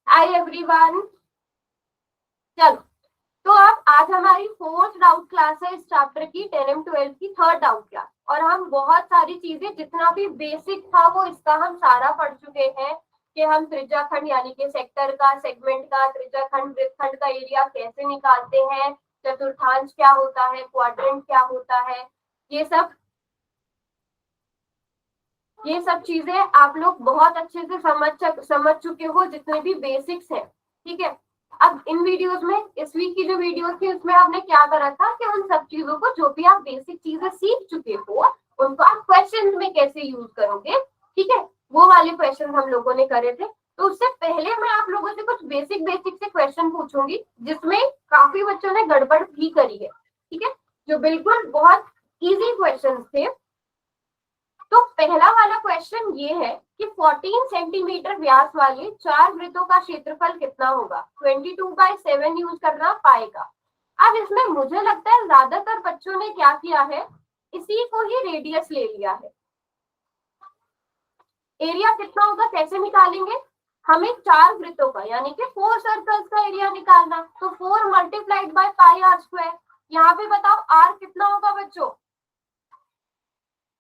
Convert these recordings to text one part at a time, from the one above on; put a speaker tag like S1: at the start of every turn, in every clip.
S1: Hi everyone, चलो तो अब आज हमारी फोर्थ डाउट क्लास है इस चैप्टर की 10 12 की थर्ड डाउट क्लास। और हम बहुत सारी चीजें जितना भी बेसिक था वो इसका हम सारा पढ़ चुके हैं कि हम त्रिज्याखंड यानी कि सेक्टर का, सेगमेंट का, त्रिज्याखंड वृत्तखंड का एरिया कैसे निकालते हैं, चतुर्थांश क्या होता है, क्वाड्रेंट क्या होता है, ये सब चीजें आप लोग बहुत अच्छे से समझ चुके हो, जितने भी बेसिक्स हैं। ठीक है, अब इन वीडियोस में, इस वीक की जो वीडियोस थी उसमें आपने क्या करा था कि उन सब चीजों को, जो भी आप बेसिक चीजें सीख चुके हो, उनको आप क्वेश्चन में कैसे यूज करोगे, ठीक है, वो वाले क्वेश्चन हम लोगों ने करे थे। तो उससे पहले मैं आप लोगों से कुछ बेसिक से क्वेश्चन पूछूंगी जिसमें काफी बच्चों ने गड़बड़ भी करी है। ठीक है, जो बिल्कुल बहुत इजी क्वेश्चन थे। तो पहला वाला क्वेश्चन ये है कि 14 सेंटीमीटर व्यास वाले 4 वृत्तों का क्षेत्रफल कितना होगा। 22/7 यूज करना पाएगा। अब इसमें मुझे लगता है ज्यादातर बच्चों ने क्या किया है, इसी को ही रेडियस ले लिया है। एरिया कितना होगा कैसे निकालेंगे, हमें 4 वृत्तों का यानी कि 4 सर्कल्स का एरिया निकालना। तो 4 multiplied by pi are square. यहाँ पे बताओ आर कितना होगा बच्चों,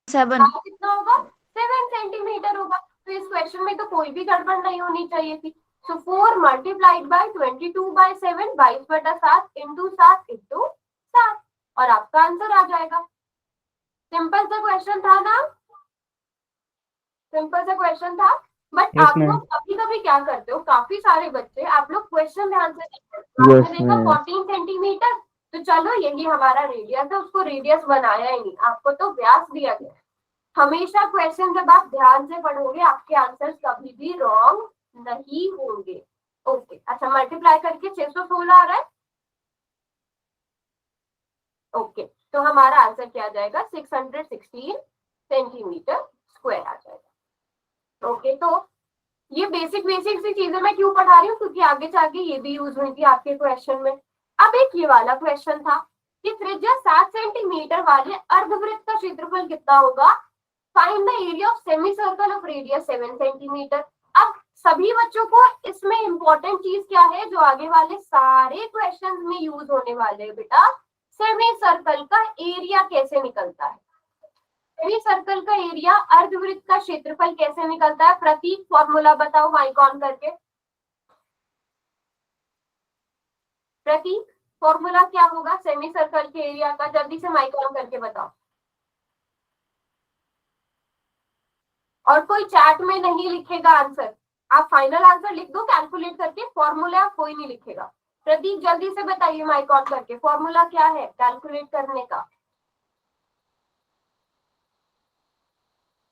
S2: 7
S1: कितना होगा, 7 सेंटीमीटर होगा। तो इस क्वेश्चन में तो कोई भी गड़बड़ नहीं होनी चाहिए थी। सो 4 मल्टीप्लाइड बाय 22/7, 22/7 इंटू 7 इंटू 7, और आपका आंसर आ जाएगा। सिंपल सा क्वेश्चन था ना, सिंपल सा क्वेश्चन था। बट आप लोग कभी कभी क्या करते हो, काफी सारे बच्चे, आप लोग क्वेश्चन ध्यान से आपने देखा 14 सेंटीमीटर, तो चलो यही हमारा रेडियस है, उसको रेडियस बनाया ही नहीं, आपको तो व्यास दिया गया। हमेशा क्वेश्चन जब आप ध्यान से पढ़ोगे आपके आंसर्स कभी भी रॉन्ग नहीं होंगे। ओके, अच्छा, मल्टीप्लाई करके 616 आ रहा है। ओके, तो हमारा आंसर क्या आ जाएगा, 616 सेंटीमीटर स्क्वायर आ जाएगा। ओके, तो ये बेसिक सी चीजें मैं क्यों पढ़ा रही हूँ, क्योंकि आगे जाके ये भी यूज हुई थी आपके क्वेश्चन में। अब एक ये वाला क्वेश्चन था कि त्रिज्या 7 सेंटीमीटर वाले अर्धवृत्त का क्षेत्रफल कितना होगा। Find the area of semi circle of radius 7 centimetre. अब सभी बच्चों को इसमें इंपॉर्टेंट चीज क्या है जो आगे वाले सारे क्वेश्चंस में यूज होने वाले हैं बेटा, सेमी सर्कल का एरिया कैसे निकलता है। सेमी सर्कल का एरिया, अर्धवृत्त का क्षेत्रफल कैसे निकलता है। प्रतीक फॉर्मूला बताओ माइक ऑन करके। प्रतीक, फॉर्मूला क्या होगा सेमी सर्कल के एरिया का, जल्दी से माइक ऑन करके बताओ। और कोई चैट में नहीं लिखेगा आंसर, आप फाइनल आंसर लिख दो कैलकुलेट करके, फॉर्मूला कोई नहीं लिखेगा। प्रतीक जल्दी से बताइए माइक ऑन करके, फॉर्मूला क्या है कैलकुलेट करने का।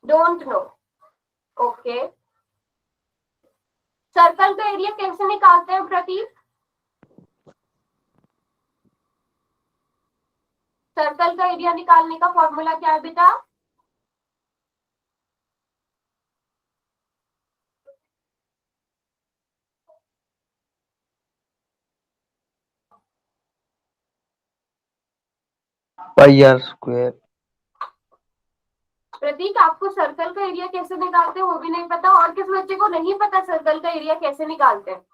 S1: Don't know. ओके, सर्कल का एरिया कैसे निकालते हैं प्रतीक। सर्कल का एरिया निकालने का फॉर्मूला क्या है बेटा।
S3: पाई आर स्क्वायर।
S1: प्रतीक, आपको सर्कल का एरिया कैसे निकालते हैं वो भी नहीं पता, और किस बच्चे को नहीं पता सर्कल का एरिया कैसे निकालते हैं।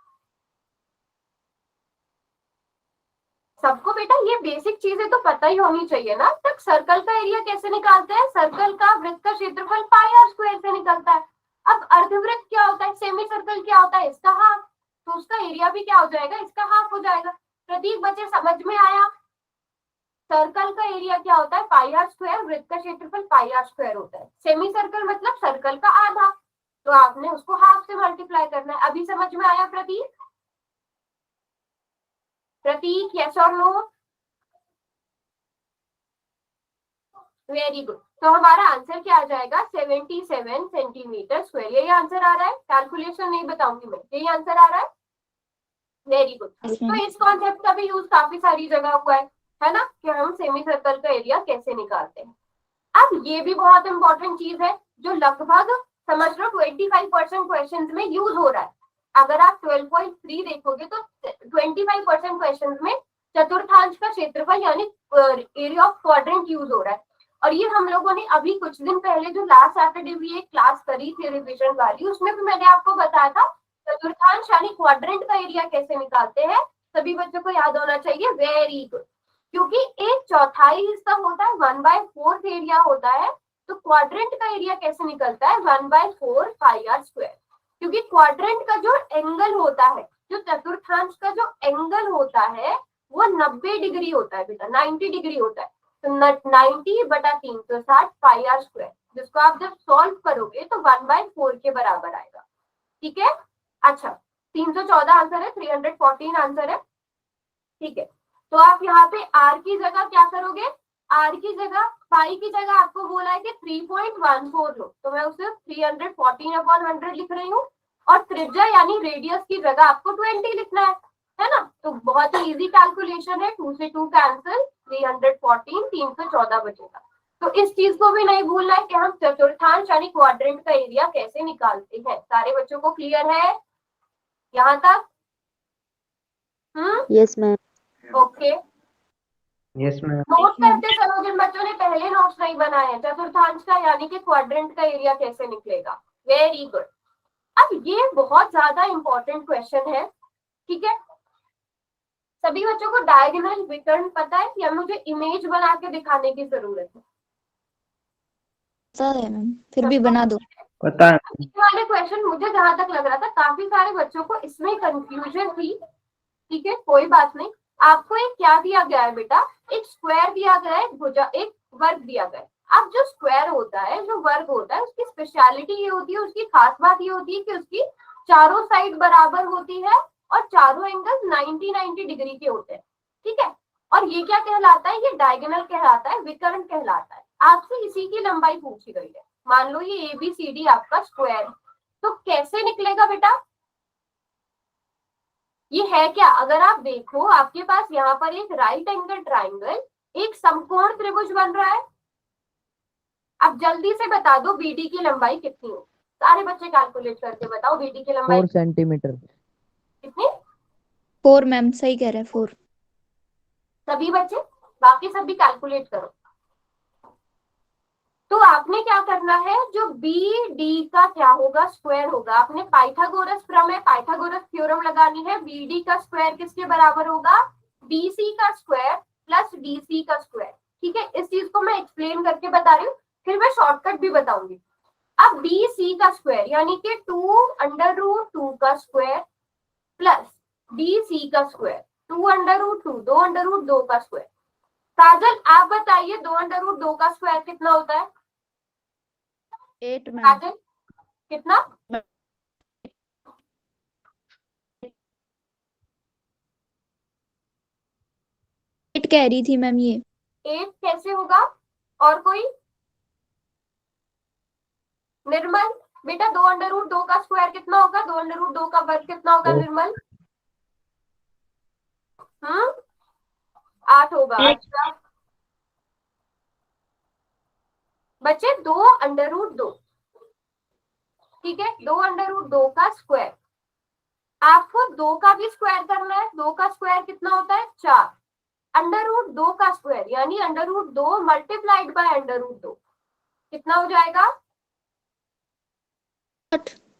S1: सबको बेटा ये बेसिक चीजें तो पता ही होनी चाहिए ना। तक सर्कल का एरिया कैसे निकालते हैं, सर्कल का वृत्त का क्षेत्रफल पाई आर स्क्वायर से निकलता है। अब अर्धवृत्त क्या होता है, सेमी सर्कल क्या होता है, इसका हाफ, तो उसका एरिया भी क्या हो जाएगा, इसका हाफ हो जाएगा। प्रतीक बच्चे समझ में आया, सर्कल का एरिया क्या होता है पाई आर स्क्वायर, वृत्त का क्षेत्रफल पाई आर स्क्वायर होता है। सेमी सर्कल मतलब सर्कल का आधा, तो आपने उसको हाफ से मल्टीप्लाई करना है। अभी समझ में आया प्रतीक। प्रतीक यस और नो। वेरी गुड, तो हमारा आंसर क्या आ जाएगा 77 सेंटीमीटर स्क्वायर, यही आंसर आ रहा है, कैलकुलेशन नहीं बताऊंगी मैं, यही आंसर आ रहा है। वेरी गुड, तो इस कॉन्सेप्ट का भी यूज काफी सारी जगह हुआ है ना, कि हम सेमी सर्कल का एरिया कैसे निकालते हैं। अब ये भी बहुत इंपॉर्टेंट चीज है जो लगभग समझ लो 25% क्वेश्चन में यूज हो रहा है। अगर आप 12.3 देखोगे तो 25% क्वेश्चन में चतुर्थांश का क्षेत्रफल यानी एरिया ऑफ क्वाड्रेंट यूज हो रहा है। और ये हम लोगों ने अभी कुछ दिन पहले जो लास्ट सैटरडे भी एक क्लास करी थी रिवीजन वाली, उसमें भी मैंने आपको बताया था चतुर्थांश यानी क्वाड्रेंट का एरिया कैसे निकालते हैं। सभी बच्चों को याद होना चाहिए, वेरी गुड। क्योंकि एक चौथाई हिस्सा होता है, 1/4 एरिया होता है, तो क्वाड्रेंट का एरिया कैसे निकलता है, 1/4 पाई आर स्क्वायर। क्योंकि क्वाड्रेंट का जो एंगल होता है, जो चतुर्थांश का जो एंगल होता है वो 90 डिग्री होता है बेटा, 90 डिग्री होता है। तो 90/360 पाई आर स्क्वायर, जिसको आप जब सॉल्व करोगे तो 1/4 के बराबर आएगा। ठीक है, अच्छा 314 आंसर है, 314 आंसर है। ठीक है, तो आप यहाँ पे आर की जगह क्या करोगे, आर की जगह पाई की जगह आपको बोला है कि 3.14 लो, तो मैं उसे 314/100 लिख रही हूँ। और त्रिज्या यानी रेडियस की जगह आपको 20 लिखना है ना। तो बहुत ही इजी कैलकुलेशन है, 2 से 2 कैंसिल, 314, 314 बचेगा। तो इस चीज को भी नहीं भूलना है कि हम चतुर्थांश यानी क्वाड्रेंट का एरिया कैसे निकालते हैं। सारे बच्चों को क्लियर है यहाँ तक?
S2: Yes ma'am.
S1: Okay.
S3: Yes ma'am.
S1: Note करते चलो जिन बच्चों ने पहले नोट्स नहीं बनाए हैं, चतुर्थांश का यानी कि क्वाड्रेंट का एरिया कैसे निकलेगा। Very good. अब ये बहुत ज्यादा इंपॉर्टेंट क्वेश्चन है, ठीक है। सभी बच्चों को डायगोनल विकर्ण पता है या मुझे इमेज बना के दिखाने की जरूरत है?
S2: पता है मैम, फिर भी बना दो।
S3: पता है।
S1: ये वाले क्वेश्चन मुझे जहां तक लग रहा था काफी सारे बच्चों को इसमें कंफ्यूजन थी। ठीक है, कोई बात नहीं। आपको एक क्या दिया गया है बेटा, एक स्क्वायर दिया गया है, भुजा एक वर्ग दिया गया है। अब जो स्क्वायर होता है, जो वर्ग होता है, उसकी स्पेशलिटी ये होती है, उसकी खास बात ये होती है कि उसकी चारों साइड बराबर होती है और चारों एंगल 90 डिग्री के होते हैं। ठीक है, और ये क्या कहलाता है, ये डायगोनल कहलाता है, विकर्ण कहलाता है। आपसे इसी की लंबाई पूछी गई है। मान लो ये ABCD आपका स्क्वायर है, तो कैसे निकलेगा बेटा, ये है क्या, अगर आप देखो आपके पास यहाँ पर एक राइट एंगल ट्राइंगल, एक समकोण त्रिभुज बन रहा है। अब जल्दी से बता दो BD की लंबाई कितनी हो, सारे बच्चे कैलकुलेट करके बताओ BD की लंबाई
S3: 4 सेंटीमीटर।
S1: कितनी।
S2: 4 मैम, सही कह रहे हैं 4।
S1: सभी बच्चे, बाकी सभी कैलकुलेट करो। तो आपने क्या करना है, जो BD का क्या होगा, स्क्वायर होगा। आपने पाइथागोरस प्रमेय, पाइथागोरस थ्योरम लगानी है। BD का स्क्वायर किसके बराबर होगा, BC का स्क्वायर प्लस DC का स्क्वायर। ठीक है, इस चीज को मैं एक्सप्लेन करके बता रही हूँ, फिर मैं शॉर्टकट भी बताऊंगी। अब BC का स्क्वायर यानी कि 2√2 का स्क्वायर प्लस DC का स्क्वायर 2√2, 2√2 का स्क्वायर। काजल आप बताइए 2√2 का स्क्वायर कितना होता है?
S2: 8 मैम।
S1: काजल कितना?
S2: 8 कह रही थी मैम ये।
S1: 8 कैसे होगा, और कोई? निर्मल बेटा 2√2 का स्क्वायर कितना होगा, 2√2 का वर्ग कितना होगा निर्मल? 8 होगा। अच्छा बच्चे 2√2, ठीक है, 2√2 का स्क्वायर। आपको 2 का भी स्क्वायर करना है। 2 का स्क्वायर कितना होता है, 4। √2 का स्क्वायर यानी √2 मल्टीप्लाइड बाय √2 कितना हो जाएगा,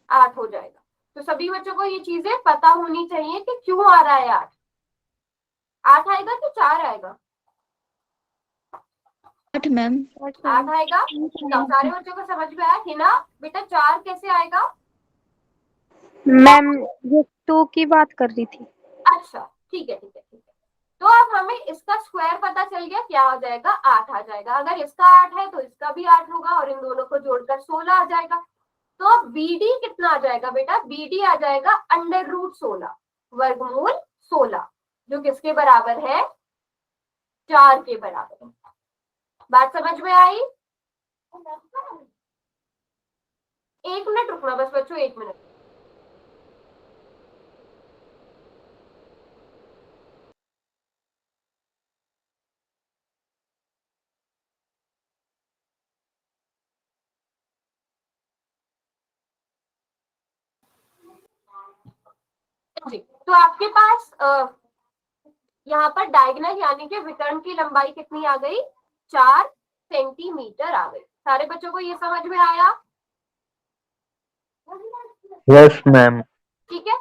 S1: 8 हो जाएगा। तो सभी बच्चों को ये चीजें पता होनी चाहिए कि क्यों आ रहा है 8। 8 आएगा कि 4 आएगा?
S2: 8 मैम।
S1: 8 आएगा। तो सारे बच्चों को समझ में आया हिना, बेटा 4 कैसे आएगा?
S4: मैम ये 2 की बात कर रही थी।
S1: अच्छा ठीक है, ठीक है, ठीक है। तो अब हमें इसका स्क्वायर पता चल गया, क्या आ जाएगा, 8 आ जाएगा। अगर इसका 8 है तो इसका भी 8 होगा और इन दोनों को जोड़कर 16 आ जाएगा। तो अब BD कितना आ जाएगा बेटा, BD आ जाएगा √16, वर्गमूल 16, जो किसके बराबर है, 4 के बराबर है। बात समझ में आई? 1 मिनट रुकना बस बच्चों, 1 मिनट। जी, तो आपके पास यहाँ पर डायगोनल यानी कि विकर्ण की लंबाई कितनी आ गई, 4। सेंटीमीटर आ गई। सारे बच्चों को ये समझ में आया?
S3: Yes ma'am.
S1: ठीक है।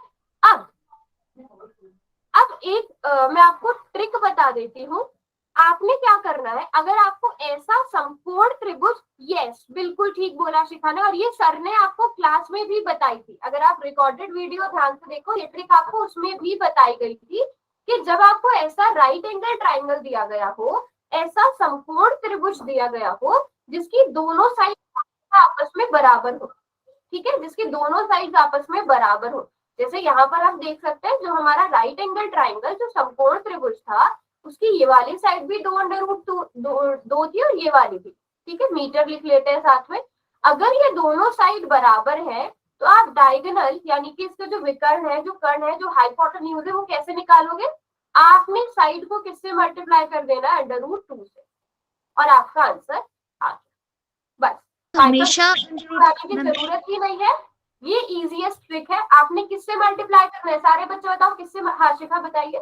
S1: अब एक मैं आपको ट्रिक बता देती हूँ। आपने क्या करना है, अगर आपको ऐसा समकोण त्रिभुज, यस बिल्कुल ठीक बोला शिखा ने, और ये सर ने आपको क्लास में भी बताई थी। अगर आप रिकॉर्डेड वीडियो ध्यान से देखो, ये ट्रिक आपको उसमें भी बताई गई थी कि जब आपको ऐसा राइट एंगल ट्राइंगल दिया गया हो, ऐसा समकोण त्रिभुज दिया गया हो जिसकी दोनों साइड आपस में बराबर हो, ठीक है, जिसकी दोनों साइड आपस में बराबर हो। जैसे यहाँ पर आप देख सकते हैं, जो हमारा राइट एंगल ट्राइंगल जो समकोण त्रिभुज था, उसकी ये वाली साइड भी 2√2 थी और ये वाली भी, ठीक है, मीटर लिख लेते हैं साथ में। अगर ये दोनों साइड बराबर है तो आप डायगोनल यानी कि इसका जो विकर्ण है, जो कर्ण है, जो हाइपोटेन्यूज है, वो कैसे निकालोगे? आपने साइड को किससे मल्टीप्लाई कर देना है? √2 से, और आपका आंसर आ गया। बस
S2: हमेशा
S1: बनाने की जरूरत ही नहीं है, ये इजीएस्ट ट्रिक है। आपने किससे मल्टीप्लाई करना है? सारे बच्चे बताओ किससे। हाँ शिखा बताइए।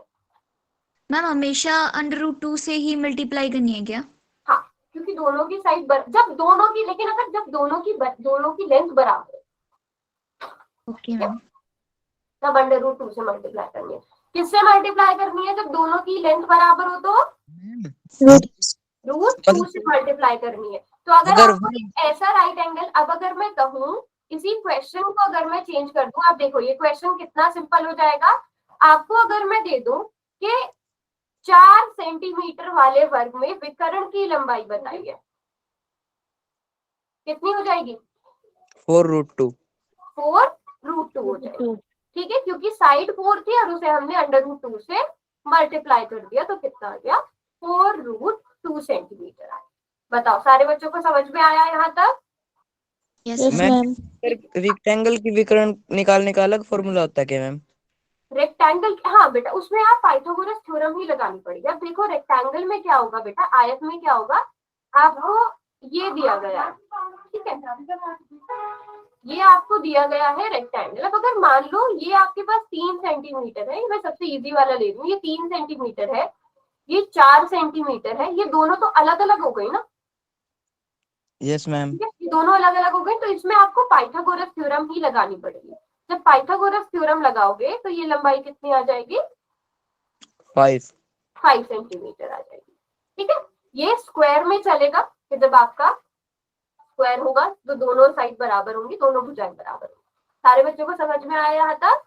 S2: मैम हमेशा √2 से ही मल्टीप्लाई करनी है क्या?
S1: हाँ, क्योंकि दोनों की साइड जब दोनों की, लेकिन अगर जब दोनों की लेंथ बराबर है,
S2: ओके मैम।
S1: तब √2 से मल्टीप्लाई करनी है। किससे मल्टीप्लाई करनी है? जब दोनों की लेंथ बराबर हो तो √2 से मल्टीप्लाई करनी है। तो अगर आपको ऐसा राइट एंगल, अब अगर मैं कहूँ इसी क्वेश्चन को अगर मैं चेंज कर दूं, आप देखो ये क्वेश्चन कितना सिंपल हो जाएगा। आपको अगर मैं दे दूं कि 4 सेंटीमीटर वाले वर्ग में विकर्ण की लंबाई बताइए, कितनी हो जाएगी?
S5: 4√2।
S1: 4√2 हो जाएगी, ठीक है, क्योंकि साइड 4 थी और उसे हमने √2 से मल्टीप्लाई कर दिया, तो कितना आ गया? 4√2 सेंटीमीटर आ गया। बताओ सारे बच्चों को समझ में आया यहाँ तक?
S2: यस
S5: मैम रेक्टेंगल की विकर्ण निकालने का अलग फॉर्मूला होता है क्या मैम?
S1: रेक्टेंगल, हाँ बेटा, उसमें आप पाइथागोरस थ्योरम ही लगानी पड़ेगी। अब देखो रेक्टेंगल में क्या होगा बेटा, आयत में क्या होगा, आपको ये दिया गया है, ठीक है, ये आपको दिया गया है रेक्टेंगल। अब अगर मान लो ये आपके पास 3 सेंटीमीटर है, मैं सबसे इजी वाला ले लूं, ये 3 सेंटीमीटर है, ये 4 सेंटीमीटर है, ये दोनों तो अलग अलग हो गई ना?
S5: Yes ma'am.
S1: ये दोनों अलग अलग हो गए, तो इसमें आपको पाइथागोरस थ्योरम ही लगानी पड़ेगी। जब पाइथागोरस थ्योरम लगाओगे तो ये लंबाई कितनी आ जाएगी? 5 सेंटीमीटर आ जाएगी, ठीक है। ये स्क्वायर में चलेगा कि जब आपका स्क्वायर होगा तो दोनों साइड बराबर होंगी, दोनों भुजाएं बराबर होंगी। सारे बच्चों को समझ में आया यहाँ तक?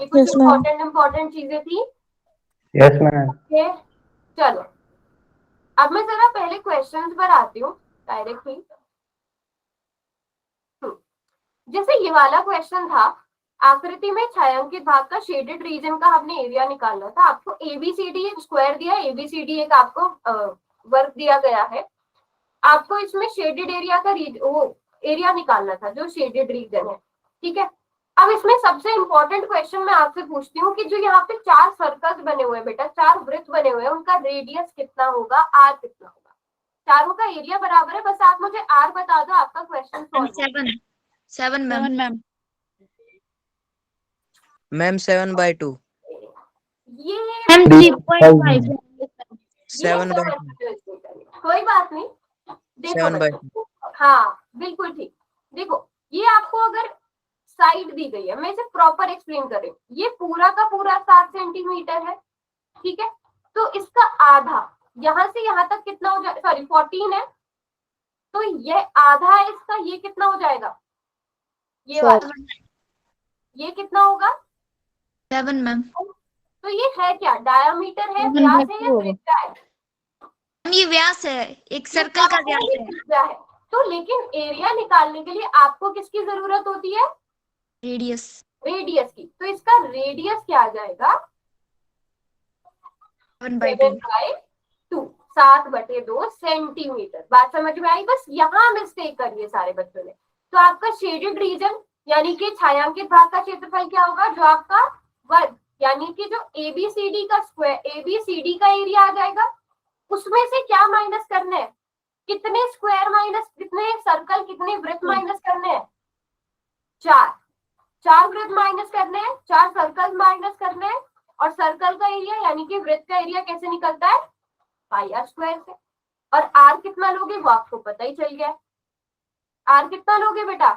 S1: ये कुछ इम्पोर्टेंट चीजें थी।
S3: Yes ma'am.
S1: चलो अब मैं जरा पहले क्वेश्चंस पर आती हूँ डायरेक्टली। जैसे ये वाला क्वेश्चन था, आकृति में छायांकित भाग का शेडेड रीजन का हमने एरिया निकालना था। आपको एबीसीडी एक स्क्वायर दिया, एबीसीडी एक आपको वर्ग दिया गया है। आपको इसमें शेडेड एरिया का वो एरिया निकालना था जो शेडेड रीजन है, ठीक है। अब इसमें सबसे इंपॉर्टेंट क्वेश्चन मैं आपसे पूछती हूँ कि जो यहाँ पे 4 सर्कल्स बने हुए हैं बेटा, 4 वृत्त बने हुए हैं, उनका रेडियस कितना होगा, आर कितना होगा? चारों का एरिया बराबर है, बस आप मुझे आर बता दो, आपका क्वेश्चन सॉल्व।
S2: 7 मैम।
S5: मैम 7/2।
S1: ये
S2: 3.5
S5: 7/2।
S1: कोई बात नहीं, देखो
S5: 7/2।
S1: हाँ बिल्कुल ठीक। देखो ये आपको अगर साइड दी गई है, मैं इसे प्रॉपर एक्सप्लेन कर रही हूँ, ये पूरा का पूरा 7 सेंटीमीटर है, ठीक है, तो इसका आधा यहाँ से यहाँ तक कितना हो जाए, सॉरी 14 है, तो ये आधा है इसका, ये कितना हो जाएगा? ये वाला, ये कितना होगा?
S2: 7 मैम।
S1: तो ये है क्या, डायामीटर है, व्यास है या त्रिज्या है?
S2: ये व्यास है, एक सर्कल का व्यास है।
S1: त्रिज्या है। तो लेकिन एरिया निकालने के लिए आपको किसकी जरूरत होती है?
S2: रेडियस
S1: की। तो इसका रेडियस क्या आ जाएगा? 7/2, 7/2 सेंटीमीटर। बात समझ में आई? बस यहाँ मिस्टेक करिए सारे बच्चों ने। तो आपका शेडेड रीजन यानी कि छायांकित भाग का क्षेत्रफल क्या होगा? जो आपका वर्ग यानी कि जो एबीसीडी का स्क्वायर, एबीसीडी का एरिया आ जाएगा, उसमें से क्या माइनस करना है? कितने स्क्वायर माइनस कितने सर्कल, कितने वृत्त माइनस करने हैं? 4 वृत्त माइनस करने हैं, 4 सर्कल माइनस करने हैं, और सर्कल का एरिया यानी कि वृत्त का एरिया कैसे निकलता है? पाई आर स्क्वायर से। और आर कितना लोगे वो आपको पता ही चल गया। आर कितना लोगे बेटा,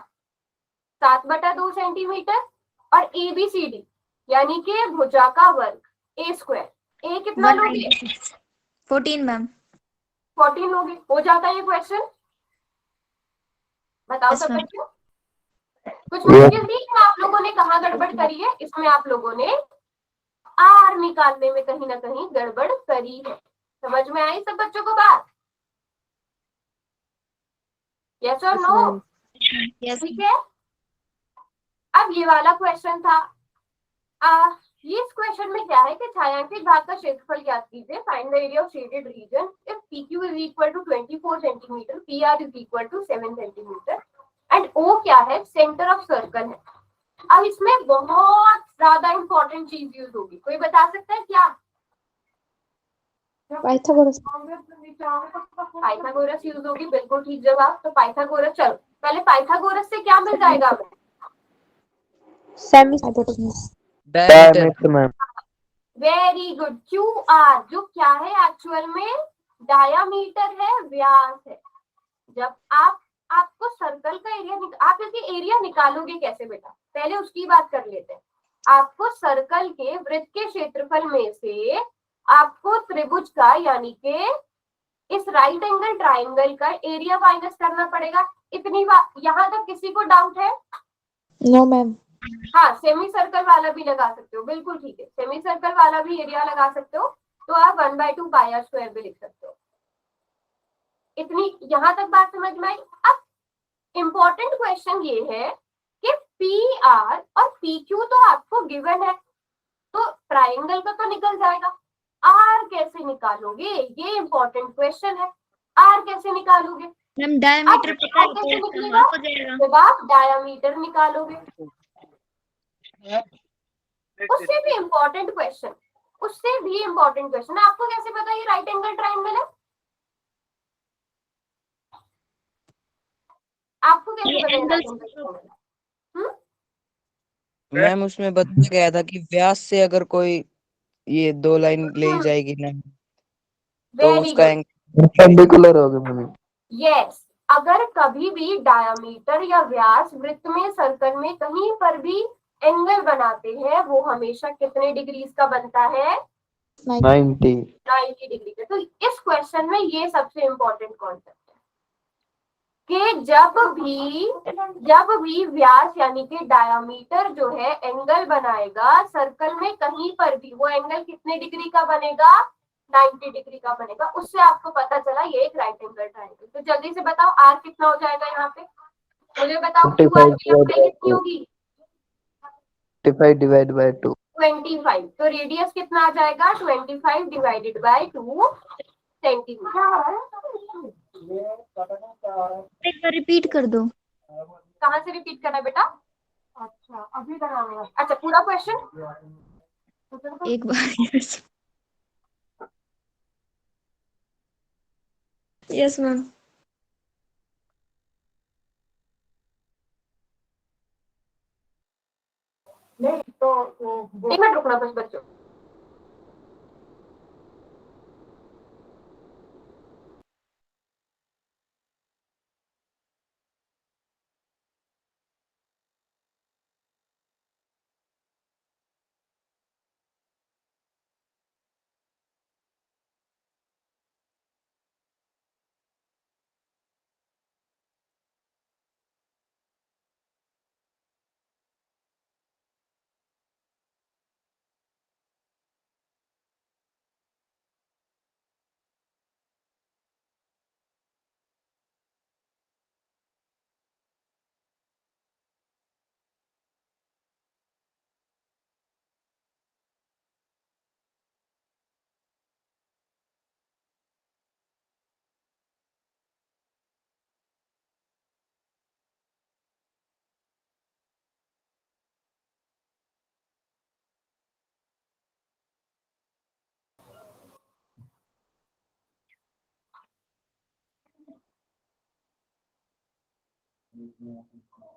S1: 7/2 सेंटीमीटर। और ABCD यानी कि भुजा का वर्ग ए स्क्वायर, ए कितना लोगे
S2: 14 मैम।
S1: 14 लोगे। हो जाता है ये क्वेश्चन, बताओ
S2: Yes,
S1: सब
S2: ma'am.
S1: बच्चों। कुछ मुश्किल थी कि आप लोगों ने कहाँ गड़बड़ करी है, इसमें आप लोगों ने आर निकालने में कहीं ना कहीं गड़बड़ करी है। समझ में आई सब बच्चों को बात? यस और नो?
S2: Yes.
S1: ठीक है। अब ये वाला क्वेश्चन था, ये इस क्वेश्चन में क्या है कि छायांकित भाग का क्षेत्रफल ज्ञात कीजिए। Find the area of shaded region if PQ is equal to 24 centimetre, PR is equal to 7 centimetre and O क्या है, सेंटर ऑफ सर्कल है। अब इसमें बहुत ज्यादा इंपॉर्टेंट चीज यूज होगी, कोई बता सकता है क्या?
S4: पाइथागोरस।
S1: पाइथागोरस यूज होगी, बिल्कुल ठीक जवाब। तो पाइथागोरस, चलो पहले पाइथागोरस से क्या मिल जाएगा हमें?
S4: Semi hypotenuse.
S5: Diameter.
S3: Diameter, ma'am.
S1: Very good. QR जो क्या है एक्चुअल में, डायामीटर है, व्यास है। जब आपको सर्कल का एरिया आप इसके एरिया निकालोगे कैसे बेटा, पहले उसकी बात कर लेते हैं। आपको सर्कल के वृत्त के क्षेत्रफल में से आपको त्रिभुज का यानी कि इस राइट एंगल ट्राइंगल का एरिया माइनस करना पड़ेगा। इतनी बात, यहाँ तक किसी को डाउट है?
S4: No ma'am.
S1: हाँ, सेमी सर्कल वाला भी लगा सकते हो, बिल्कुल ठीक है। सेमी सर्कल वाला भी एरिया लगा सकते हो, तो आप 1/2 पाई आर स्क्वायर भी लिख सकते हो। इतनी यहाँ तक बात समझ में आई? अब इम्पोर्टेंट क्वेश्चन ये है कि PR और PQ तो आपको गिवन है, तो ट्राइंगल का तो निकल जाएगा। R कैसे निकालोगे, ये इम्पोर्टेंट क्वेश्चन है। R कैसे निकालोगे?
S2: मैम डायमीटर
S1: अब
S2: पता है
S1: R
S2: तो
S1: कैसे
S2: इसका
S1: निकलेगा?
S2: हाफ हो जाएगा।
S1: जब आप डायमीटर निकालोगे। उससे भी इम्पोर्टेंट क्वेश्चन, आपको कैसे पता ये राइट एंगल ट्राइंगल है? आपको कैसे
S2: ये
S1: पता ये
S2: एंगल
S1: right angle triangle है?
S5: मैम उसमें बताया गया था कि व्यास से अगर कोई ये 2 लाइन ले जाएगी ना तो
S1: वेरी
S5: उसका
S1: गुड।
S3: Perpendicular होगा ma'am.
S1: यस, अगर कभी भी डायमीटर या व्यास वृत्त में सर्कल में कहीं पर भी एंगल बनाते हैं, वो हमेशा कितने डिग्रीज का बनता है?
S3: 90.
S1: 90 डिग्री का। तो इस क्वेश्चन में ये सबसे इंपॉर्टेंट कॉन्सेप्ट है कि जब भी व्यास यानी कि डायमीटर जो है एंगल बनाएगा सर्कल में कहीं पर भी, वो एंगल कितने डिग्री का बनेगा? 90 डिग्री का बनेगा। उससे आपको पता चला ये एक राइट एंगल ट्रायंगल। तो जल्दी से बताओ आर कितना हो जाएगा यहाँ पे, मुझे बताओ।
S3: 45
S1: QR की लंबाई कितनी होगी?
S3: 45 divided by 2.
S1: 25। तो रेडियस कितना आ जाएगा? 25 डिवाइडेड बाय 2 सेंटीमीटर।
S2: एक बार रिपीट कर दो।
S1: कहाँ से रिपीट करना है बेटा? अच्छा अभी बनाऊंगा। अच्छा पूरा क्वेश्चन
S2: एक बार। Yes ma'am.
S1: नहीं तो एक मिनट रुकना बस बच्चों।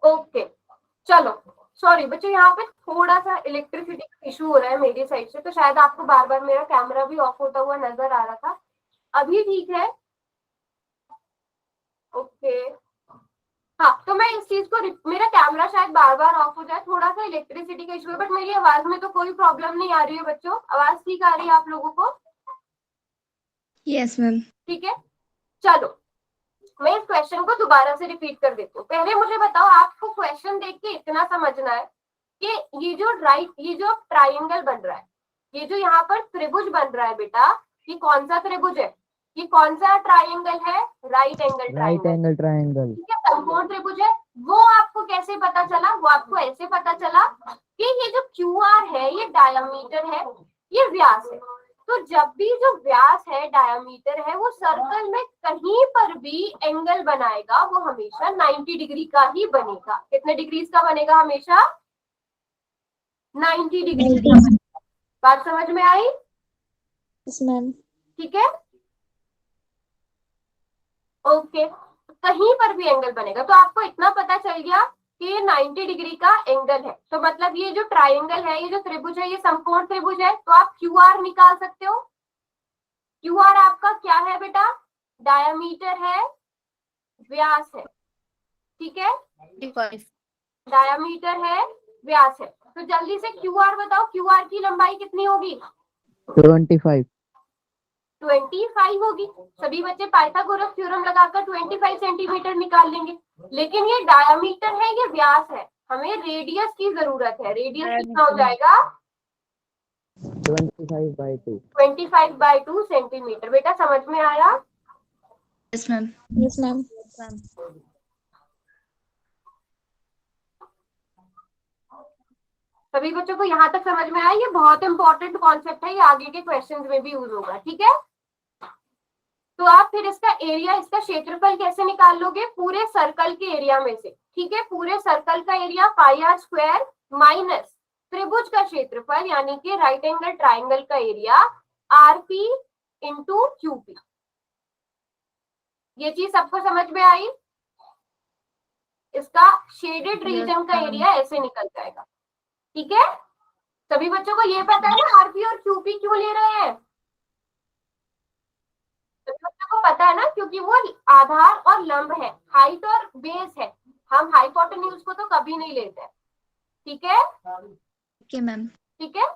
S1: ओके चलो, सॉरी बच्चों, यहाँ पे थोड़ा सा इलेक्ट्रिसिटी का इशू हो रहा है मेरी साइड से, तो शायद आपको बार बार मेरा कैमरा भी ऑफ होता हुआ नजर आ रहा था। अभी ठीक है? ओके हाँ, तो मैं इस चीज को मेरा कैमरा शायद बार बार ऑफ हो जाए, थोड़ा सा इलेक्ट्रिसिटी का इशू है, बट मेरी आवाज में तो कोई प्रॉब्लम नहीं आ रही है बच्चों, आवाज ठीक आ रही है आप लोगों को?
S2: Yes ma'am.
S1: ठीक है, चलो मैं इस क्वेश्चन को दोबारा से रिपीट कर देती हूँ। पहले मुझे बताओ, आपको क्वेश्चन देख के इतना समझना है कि ये जो ट्राइंगल बन रहा है, ये जो यहाँ पर त्रिभुज बन रहा है बेटा, ये कौन सा त्रिभुज है? ये कौन सा ट्राइंगल है? Right angle triangle.
S5: ट्रायंगल।
S1: ठीक है, समकोण त्रिभुज है। वो आपको कैसे पता चला? वो आपको ऐसे पता चला कि ये जो QR है ये डायमीटर है, ये व्यास है। तो जब भी जो व्यास है, डायमीटर है, वो सर्कल में कहीं पर भी एंगल बनाएगा वो हमेशा 90 डिग्री का ही बनेगा। कितने डिग्री का बनेगा? हमेशा 90 डिग्री का बनेगा। बात समझ में आई?
S4: Yes, ma'am.
S1: ठीक है, ओके। कहीं पर भी एंगल बनेगा, तो आपको इतना पता चल गया कि ये 90 डिग्री का एंगल है। तो मतलब ये जो ट्राइंगल है, ये जो त्रिभुज है, ये समकोण त्रिभुज है। तो आप QR निकाल सकते हो। QR आपका क्या है बेटा? डायमीटर है, व्यास है। ठीक है, डायमीटर है, व्यास है। तो जल्दी से QR बताओ, QR की लंबाई कितनी होगी?
S5: 25।
S1: 25 होगी। सभी बच्चे पाइथागोरस थ्योरम लगाकर 25 सेंटीमीटर निकाल लेंगे। लेकिन ये डायमीटर है, ये व्यास है, हमें रेडियस की जरूरत है। रेडियस कितना हो जाएगा?
S5: 25/2।
S1: 25/2 सेंटीमीटर। बेटा समझ में आया?
S2: Yes ma'am.
S4: Yes, ma'am.
S1: सभी बच्चों को यहाँ तक समझ में आया? ये बहुत इंपॉर्टेंट कॉन्सेप्ट है, ये आगे के क्वेश्चंस में भी यूज होगा। ठीक है, तो आप फिर इसका एरिया, इसका क्षेत्रफल कैसे निकाल लोगे? पूरे सर्कल के एरिया में से। ठीक है, पूरे सर्कल का एरिया πr² माइनस त्रिभुज का क्षेत्रफल यानी कि राइट एंगल ट्राइंगल का एरिया RP इंटू QP। ये चीज सबको समझ में आई? इसका शेडेड रीजन का एरिया ऐसे निकल जाएगा। ठीक है, सभी बच्चों को ये पता है ना RP और QP क्यों ले रहे हैं? सभी बच्चों को पता है ना, क्योंकि वो आधार और लंब है, हाइट और बेस है। हम हाइपोटेन्यूज को तो कभी नहीं लेते। ठीक है,
S2: ओके मैम।
S1: ठीक है,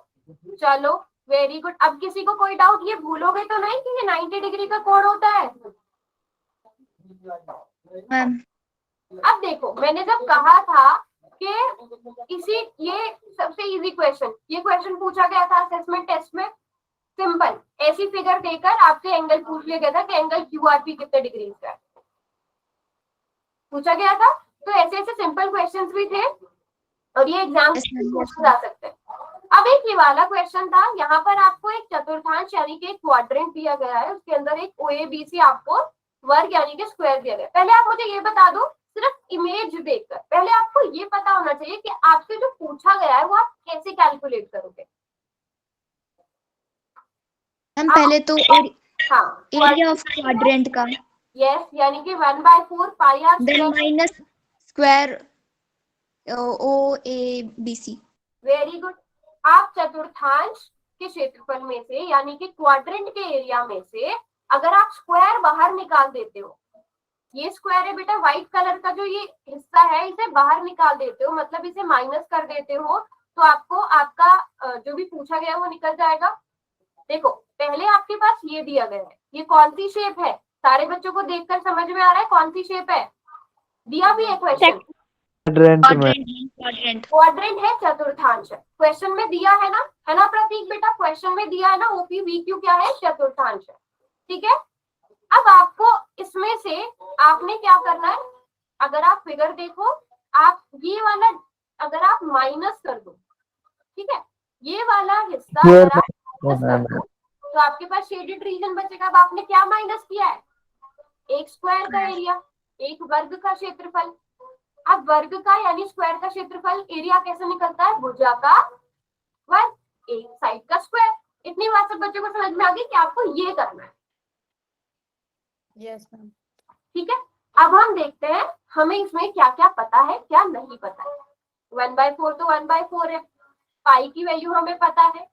S1: चलो वेरी गुड। अब किसी को कोई डाउट? ये भूलोगे तो नहीं कि ये 90 डिग्री का कोण होता है?
S2: मैम
S1: अब देखो, मैंने जब कहा था कि ये सबसे इजी क्वेश्चन, ये क्वेश्चन पूछा गया था असेसमेंट टेस्ट में। सिंपल ऐसी फिगर देकर आपसे एंगल पूछ लिया गया था कि एंगल QRP कितने डिग्री का है, पूछा गया था। तो ऐसे ऐसे सिंपल क्वेश्चंस भी थे और ये एग्जाम पूछे जा सकते हैं। अब एक ये वाला क्वेश्चन था, यहाँ पर आपको एक चतुर्थांश यानी कि एक क्वाड्रेंट दिया गया है, उसके अंदर एक OABC आपको वर्ग यानी कि स्क्वायर दिया गया है। पहले आप मुझे ये बता दो, सिर्फ इमेज देखकर पहले आपको ये पता होना चाहिए कि आपसे जो पूछा गया है वो आप कैसे कैलकुलेट करोगे।
S2: मैम पहले तो
S1: हाँ,
S2: एरिया ऑफ क्वाड्रेंट का,
S1: यस, यानी कि 1/4 πr
S2: then minus square OABC।
S1: Very good. आप चतुर्थांश के क्षेत्रफल में से यानी कि क्वाड्रेंट के एरिया में से अगर आप स्क्वायर बाहर निकाल देते हो, ये स्क्वायर है बेटा, व्हाइट कलर का जो ये हिस्सा है इसे बाहर निकाल देते हो, मतलब इसे माइनस कर देते हो, तो आपको आपका जो भी पूछा गया वो निकल जाएगा। देखो पहले आपके पास ये दिया गया है, ये कौन सी शेप है? सारे बच्चों को देखकर समझ में आ रहा है कौन सी शेप है? दिया भी है क्वेश्चन, क्वाड्रेंट है, चतुर्थांश है। क्वेश्चन में दिया है ना प्रतीक बेटा? क्वेश्चन में दिया है ना OPVQ क्या है? चतुर्थांश है। ठीक है, अब आपको इसमें से आपने क्या करना है, अगर आप फिगर देखो, आप ये वाला अगर आप माइनस कर दो, ठीक है, ये वाला हिस्सा अगर आप माइनस कर दो तो आपके पास शेडेड रीजन बचेगा। अब आपने क्या माइनस किया है? एक स्क्वायर का एरिया, एक वर्ग का क्षेत्रफल। अब वर्ग का यानी स्क्वायर का क्षेत्रफल, एरिया कैसे निकलता है? भुजा का वर्ग, एक साइड का स्क्वायर। इतनी बात सब बच्चों को समझ में आ गई कि आपको ये करना है।
S4: Yes, ma'am.
S1: ठीक है, अब हम देखते हैं हमें इसमें क्या क्या पता है, क्या नहीं पता है। 1/4 तो 1/4 है, पाई की वैल्यू हमें पता है,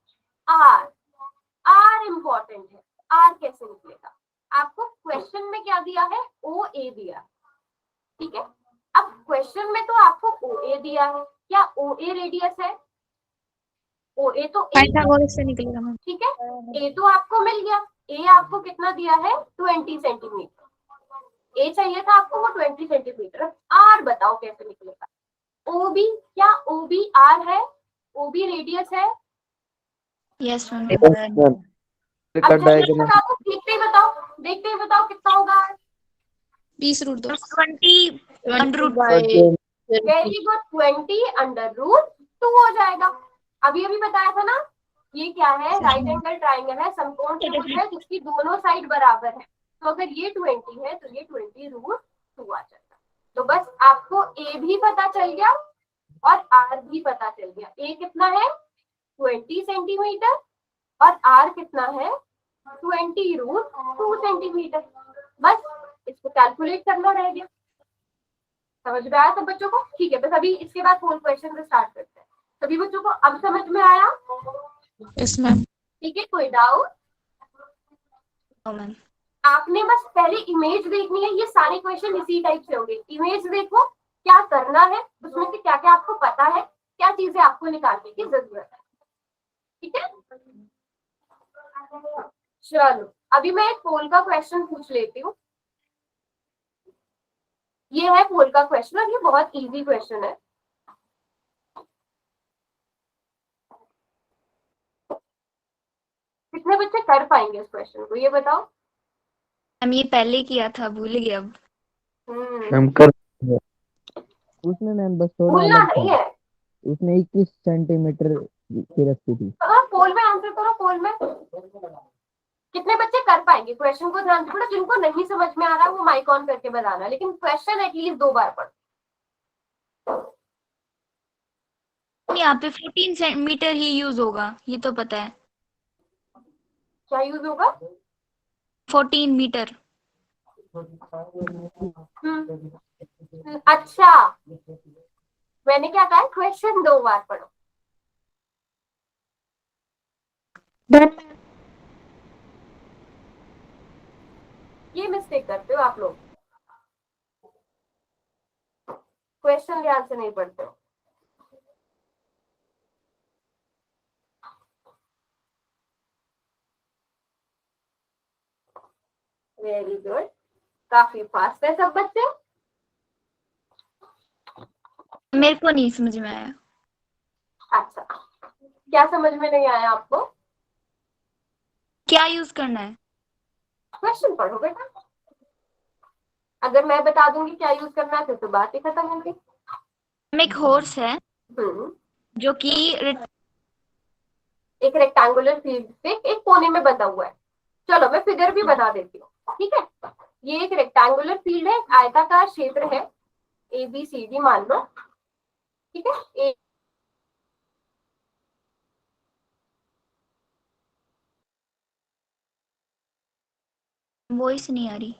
S1: आर इंपॉर्टेंट है। आर कैसे निकलेगा? आपको क्वेश्चन में क्या दिया है, ओ ए दिया, ठीक है। अब क्वेश्चन में तो आपको ओ ए दिया है, क्या ओ ए रेडियस है, ओ ए तो ए है,
S2: पाइथागोरस से निकलेगा मैम।
S1: ठीक है। ए तो आपको मिल गया, ए आपको कितना दिया है 20 सेंटीमीटर, ए चाहिए था आपको वो 20 सेंटीमीटर। आर बताओ कैसे निकलेगा, ओ बी, क्या ओ बी आर है, ओ बी रेडियस है।
S2: Yes ma'am.
S3: Yes, ma'am.
S1: अब
S3: का
S1: जल्दी
S3: डायग्राम
S1: बता दो, देखते ही बताओ, देखते ही बताओ कितना होगा।
S2: 20√2 20 under root
S4: by
S1: very good, 20 under root 2 हो जाएगा। अभी अभी बताया था ना, ये क्या है, राइट एंगल ट्राइंगल है, समकोण त्रिभुज है जिसकी दोनों साइड बराबर है। तो अगर ये 20 है तो ये 20√2 आ जाएगा। तो बस आपको ए भी पता चल गया और आर भी पता चल गया। ए कितना है 20 सेंटीमीटर और आर कितना है 20√2 सेंटीमीटर। बस इसको कैलकुलेट करना रह गया। समझ में आया सब बच्चों को? ठीक है, बस अभी इसके बाद फोर क्वेश्चन से स्टार्ट करते हैं। सभी बच्चों को अब समझ में आया?
S2: Yes ma'am.
S1: ठीक है, कोई डाउट?
S2: मैम
S1: आपने बस पहले इमेज देखनी है, ये सारे क्वेश्चन इसी टाइप से होंगे। इमेज देखो, क्या करना है उसमें से, क्या क्या आपको पता है, क्या चीजें आपको निकालने की जरूरत है, ठीक है। चलो अभी मैं एक पोल का क्वेश्चन पूछ लेती हूँ। ये है पोल का क्वेश्चन और ये बहुत इजी क्वेश्चन है। कितने बच्चे कर पाएंगे इस क्वेश्चन को, ये बताओ।
S2: मैम ये पहले किया था, भूल गए अब।
S3: हम कर
S5: उसमें मैम बस थोड़ा
S1: भूलना
S5: अलग
S1: नहीं
S5: था,
S1: है।
S5: उसने 21 सेंटीमीटर की रखी थी।
S1: हाँ, पोल में आंसर करो, पोल में कितने बच्चे कर पाएंगे। क्वेश्चन को ध्यान से पढ़ो, जिनको नहीं समझ में आ रहा वो माइक ऑन करके बताना, लेकिन क्वेश्चन एटलीस्ट 2 बार पढ़ो।
S2: यहाँ पे 14 सेंटीमीटर ही यूज होगा, ये तो पता है।
S1: क्या यूज होगा?
S2: 14 मीटर।
S1: अच्छा, मैंने क्या कहा, क्वेश्चन 2 बार पढ़ो। ये मिस्टेक करते हो आप लोग, क्वेश्चन ध्यान से नहीं पढ़ते हो। वेरी गुड, काफी फास्ट है सब बच्चे।
S2: मेरे को नहीं समझ में आया।
S1: अच्छा, क्या समझ में नहीं आया आपको?
S2: क्या यूज करना है?
S1: क्वेश्चन पढ़ो बेटा, अगर मैं बता दूंगी क्या यूज करना है तो बात ही खत्म होगी।
S2: एक हॉर्स है
S1: हम्म,
S2: जो कि
S1: एक रेक्टेंगुलर फील्ड पे एक कोने में बंधा हुआ है। चलो मैं फिगर भी बता देती हूँ, ठीक है। ये एक रेक्टेंगुलर फील्ड है, एक आयताकार क्षेत्र है, ए बी सी डी मान लो, ठीक है।
S2: वॉइस नहीं आ रही।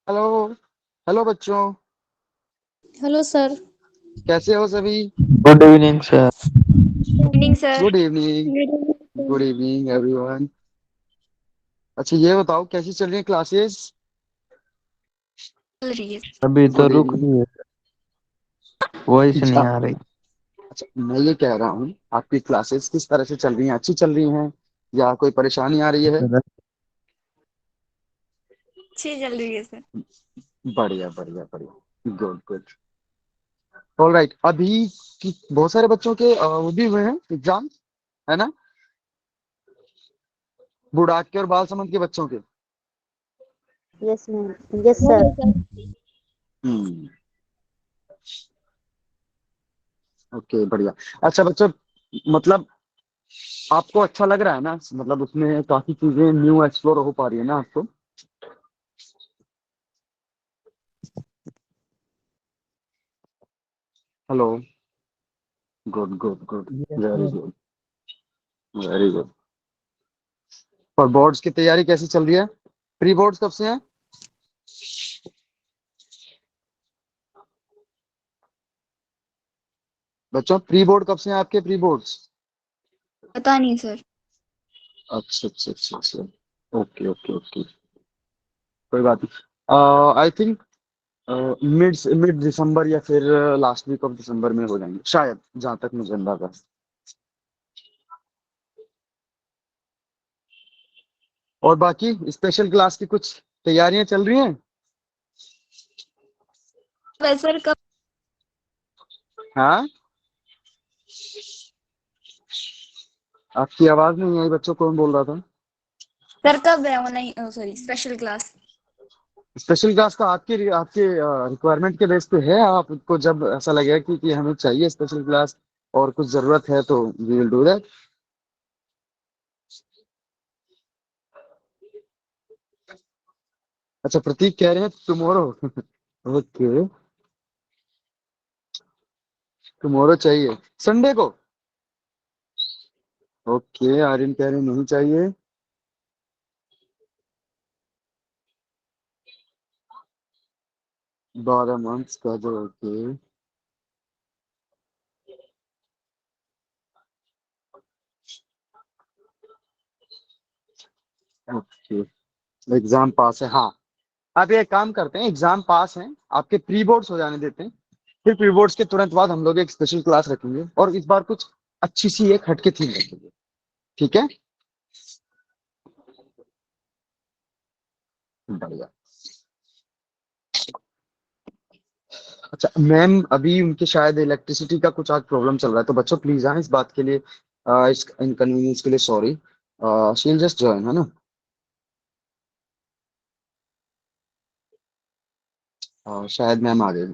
S6: हेलो हेलो बच्चों,
S4: Hello, sir.
S6: कैसे हो सभी?
S3: Good evening sir.
S2: Evening sir.
S6: Good evening. Good evening everyone. अच्छा ये बताओ कैसी चल रही है क्लासेस?
S2: चल रही है।
S3: अभी तो
S6: गुड
S3: रुक
S6: इवनिंग।
S3: रही है, वॉइस नहीं
S6: अच्छा
S3: आ रही।
S6: अच्छा, मैं ये कह रहा हूँ आपकी क्लासेस किस तरह से चल रही हैं? अच्छी चल रही हैं या कोई परेशानी आ रही है?
S2: अच्छी चल रही है सर।
S6: बढ़िया बढ़िया बढ़िया, गुड गुड। ऑल राइट, अभी बहुत सारे बच्चों के वो भी हुए हैं एग्जाम, है ना? बुढ़ाक के और बाल समंद के बच्चों के।
S4: Yes, ma'am. Yes, sir.
S6: हम्म, ओके बढ़िया। अच्छा बच्चों, मतलब आपको अच्छा लग रहा है ना? मतलब उसमें काफी चीजें न्यू एक्सप्लोर हो पा रही है ना आपको? Hello, good good good, very good very good. और बोर्ड्स की तैयारी कैसी चल रही है? प्री बोर्ड्स कब से हैं? बच्चों प्री बोर्ड कब से हैं आपके? Pre boards?
S2: पता नहीं सर।
S6: अच्छा अच्छा अच्छा अच्छा, ओके ओके ओके, कोई बात नहीं। आई थिंक मिड मिड दिसंबर या फिर लास्ट वीक ऑफ दिसंबर में हो जाएंगे शायद, जहां तक मुझे अंदाजा है। और बाकी स्पेशल क्लास की कुछ तैयारियां चल रही हैं?
S2: वैसे सर कब?
S6: हाँ, आपकी आवाज नहीं आई बच्चों, कौन बोल रहा था?
S2: सर कब है online, sorry, special class?
S6: Special class का आपके आपके रिक्वायरमेंट के बेस पे है। आपको जब ऐसा लगेगा कि हमें चाहिए स्पेशल क्लास और कुछ जरूरत है तो वी विल डू दैट। अच्छा प्रतीक कह रहे हैं टुमारो। ओके, टुमारो चाहिए, संडे को? ओके, आर्यन कह रहे हैं नहीं चाहिए। 12 मंथ्स का जो, ओके ओके। एग्जाम पास है, हाँ। आप ये काम करते हैं, एग्जाम पास हैं आपके, प्री बोर्ड्स हो जाने देते हैं, फिर प्री बोर्ड्स के तुरंत बाद हम लोग एक स्पेशल क्लास रखेंगे और इस बार कुछ अच्छी सी एक हटके थीम रखेंगे, ठीक है? बढ़िया। अच्छा मैम, अभी उनके शायद इलेक्ट्रिसिटी का कुछ आज प्रॉब्लम चल रहा है, तो बच्चों प्लीज हाँ इस बात के लिए, इस इनकन्वीनियंस के लिए sorry. She will just join, है ना? शायद मैम आ गई।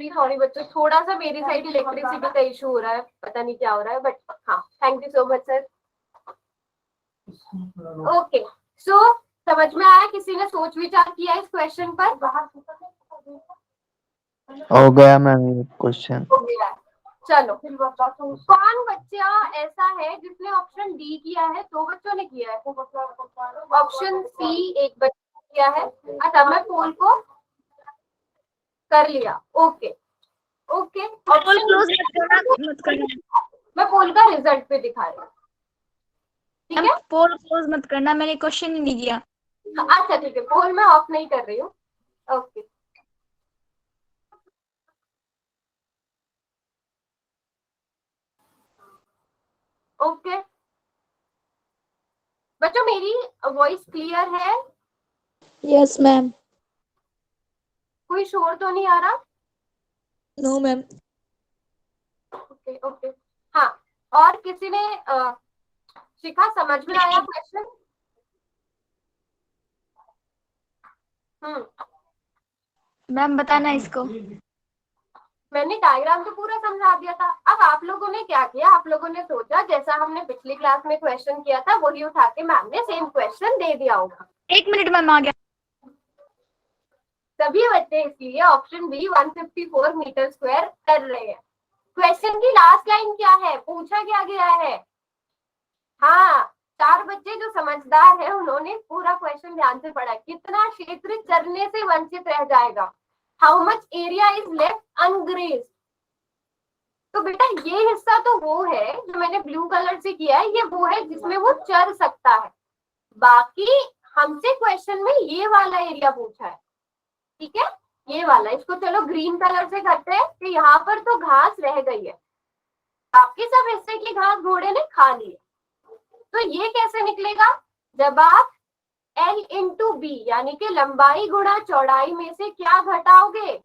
S1: सॉरी बच्चों, थोड़ा सा मेरी साइड इलेक्ट्रिसिटी का इशू हो रहा है, पता नहीं क्या हो रहा है, बट हाँ, thank you so much sir. Okay, so समझ में आया? किसी ने सोच विचार किया इस क्वेश्चन पर?
S3: हो गया मैम क्वेश्चन।
S1: हो गया। चलो, कौन बच्चा ऐसा है जिसने ऑप्शन डी किया है? 2 बच्चों ने किया है। ऑप्शन सी एक बच्चे ने किया है। अच्छा, मैं पोल को कर लिया। ओके ओके,
S2: पोल
S1: ऑप्शन
S2: क्लोज मत करना।
S1: मैं पोल का रिजल्ट पे दिखा रही हूँ, ठीक है?
S2: पोल क्लोज मत करना, मैंने क्वेश्चन ही नहीं किया।
S1: अच्छा ठीक है, पोल मैं ऑफ नहीं कर रही हूँ। ओके, ओके बच्चों, मेरी वॉइस क्लियर है?
S4: Yes, ma'am.
S1: कोई शोर तो नहीं आ रहा?
S4: No, ma'am.
S1: ओके ओके, हाँ। और किसी ने शिखा समझ में आया क्वेश्चन?
S2: मैम बताना इसको।
S1: मैंने डायग्राम तो पूरा समझा दिया था। अब आप लोगों ने क्या किया? आप लोगों ने सोचा जैसा हमने पिछली क्लास में क्वेश्चन किया था वही उठा के मैम ने सेम क्वेश्चन दे दिया होगा।
S2: 1 मिनट मैम आ गया।
S1: सभी बच्चे इसलिए ऑप्शन बी 154 मीटर स्क्वायर कर रहे हैं। क्वेश्चन की लास्ट लाइन क्या है? पूछा क्या गया है? हाँ, 4 बच्चे जो समझदार है उन्होंने पूरा क्वेश्चन ध्यान से पढ़ा। कितना क्षेत्र चरने से वंचित रह जाएगा, how much area is left ungrazed. तो बेटा ये हिस्सा तो वो है जो मैंने ब्लू कलर से किया है, ये वो है जिसमें वो चर सकता है। बाकी हमसे क्वेश्चन में ये वाला एरिया पूछा है, ठीक है, ये वाला। इसको चलो ग्रीन कलर से करते हैं कि यहाँ पर तो घास रह गई है, बाकी सब हिस्से की घास घोड़े ने खा ली है। तो ये कैसे निकलेगा, जब आप L इंटू बी यानी कि लंबाई गुणा चौड़ाई में से क्या घटाओगे,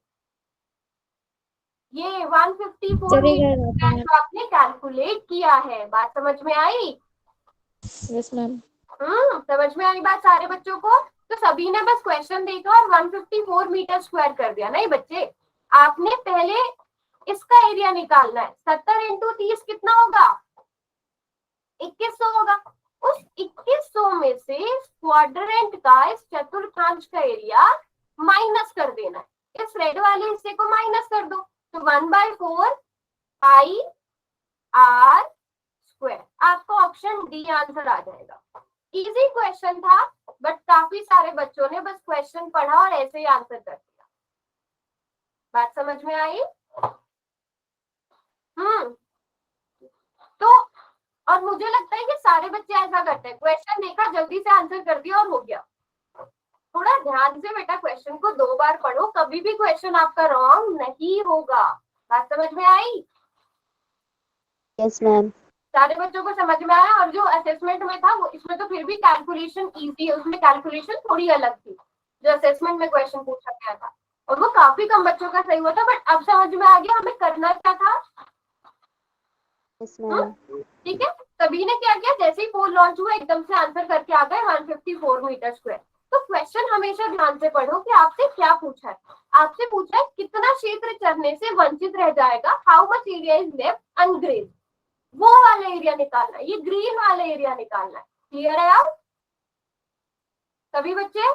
S1: ये 154
S4: चलेगा
S1: मीटर है जो आपने कैलकुलेट किया है। बात समझ में आई?
S4: Yes ma'am.
S1: समझ में आई बात सारे बच्चों को? तो सभी ने बस क्वेश्चन देखा और 154 मीटर स्क्वायर कर दिया। नहीं बच्चे, आपने पहले इसका एरिया निकालना है। 70 इंटू 30 कितना होगा, 2100 होगा। उस 2100 में से क्वाड्रेंट का, इस चतुर्थांश का एरिया माइनस कर देना है। इस रेड वाले हिस्से को माइनस कर दो, तो 1/4 पाई आर स्क्वायर। आपको ऑप्शन डी आंसर आ जाएगा। इजी क्वेश्चन था, बट काफी सारे बच्चों ने बस क्वेश्चन पढ़ा और ऐसे ही आंसर कर दिया। बात समझ में आई? तो और मुझे लगता है कि सारे बच्चे ऐसा करते हैं, क्वेश्चन देखा जल्दी से आंसर कर दिया और हो गया। थोड़ा ध्यान से बेटा क्वेश्चन को 2 बार पढ़ो, कभी भी क्वेश्चन आपका रॉन्ग नहीं होगा। बात समझ में आई?
S4: Yes ma'am.
S1: सारे बच्चों को समझ में आया? और जो असेसमेंट में था वो, इसमें तो फिर भी कैलकुलेशन इजी है, उसमें कैलकुलेशन थोड़ी अलग थी जो असेसमेंट में क्वेश्चन पूछा गया था, और वो काफी कम बच्चों का सही हुआ था। बट अब समझ में आ गया हमें करना क्या था।
S4: Yes ma'am.
S1: ठीक है, सभी ने क्या किया, जैसे ही पोल लॉन्च हुआ एकदम से आंसर करके आ गए 154 मीटर स्क्वायर। तो क्वेश्चन हमेशा ध्यान से पढ़ो कि आपसे क्या पूछा है। आपसे पूछा है कितना क्षेत्र चरने से वंचित रह जाएगा, how much area is left ungrazed. वो वाला एरिया निकालना है, ये ग्रीन वाला एरिया निकालना है। क्लियर है आप सभी बच्चे?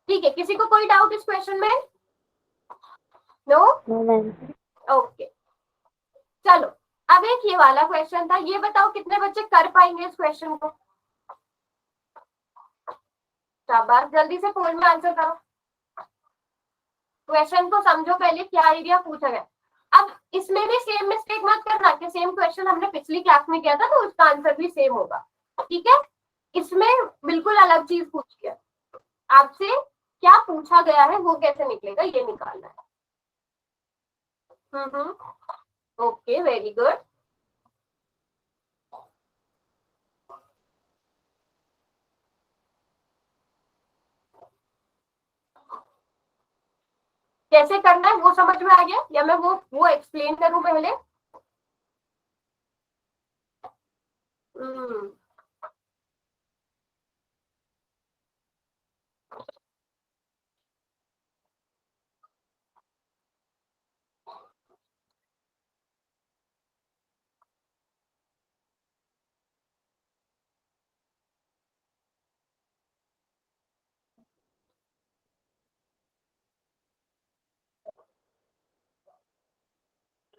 S1: ठीक है, किसी को कोई डाउट इस क्वेश्चन में? नो?
S4: No ma'am.
S1: ओके, चलो अब एक ये वाला क्वेश्चन था, ये बताओ कितने बच्चे कर पाएंगे इस क्वेश्चन को? शाबाश, जल्दी से पोल में आंसर करो। क्वेश्चन को समझो पहले, क्या एरिया पूछा गया। अब इसमें भी सेम मिस्टेक मत करना कि सेम क्वेश्चन हमने पिछली क्लास में किया था तो उसका आंसर भी सेम होगा, ठीक है? इसमें बिल्कुल अलग चीज पूछी है आपसे, क्या पूछा गया है वो कैसे निकलेगा ये निकालना है। Okay, very good. कैसे करना है वो समझ में आ गया, या मैं वो एक्सप्लेन करूं पहले?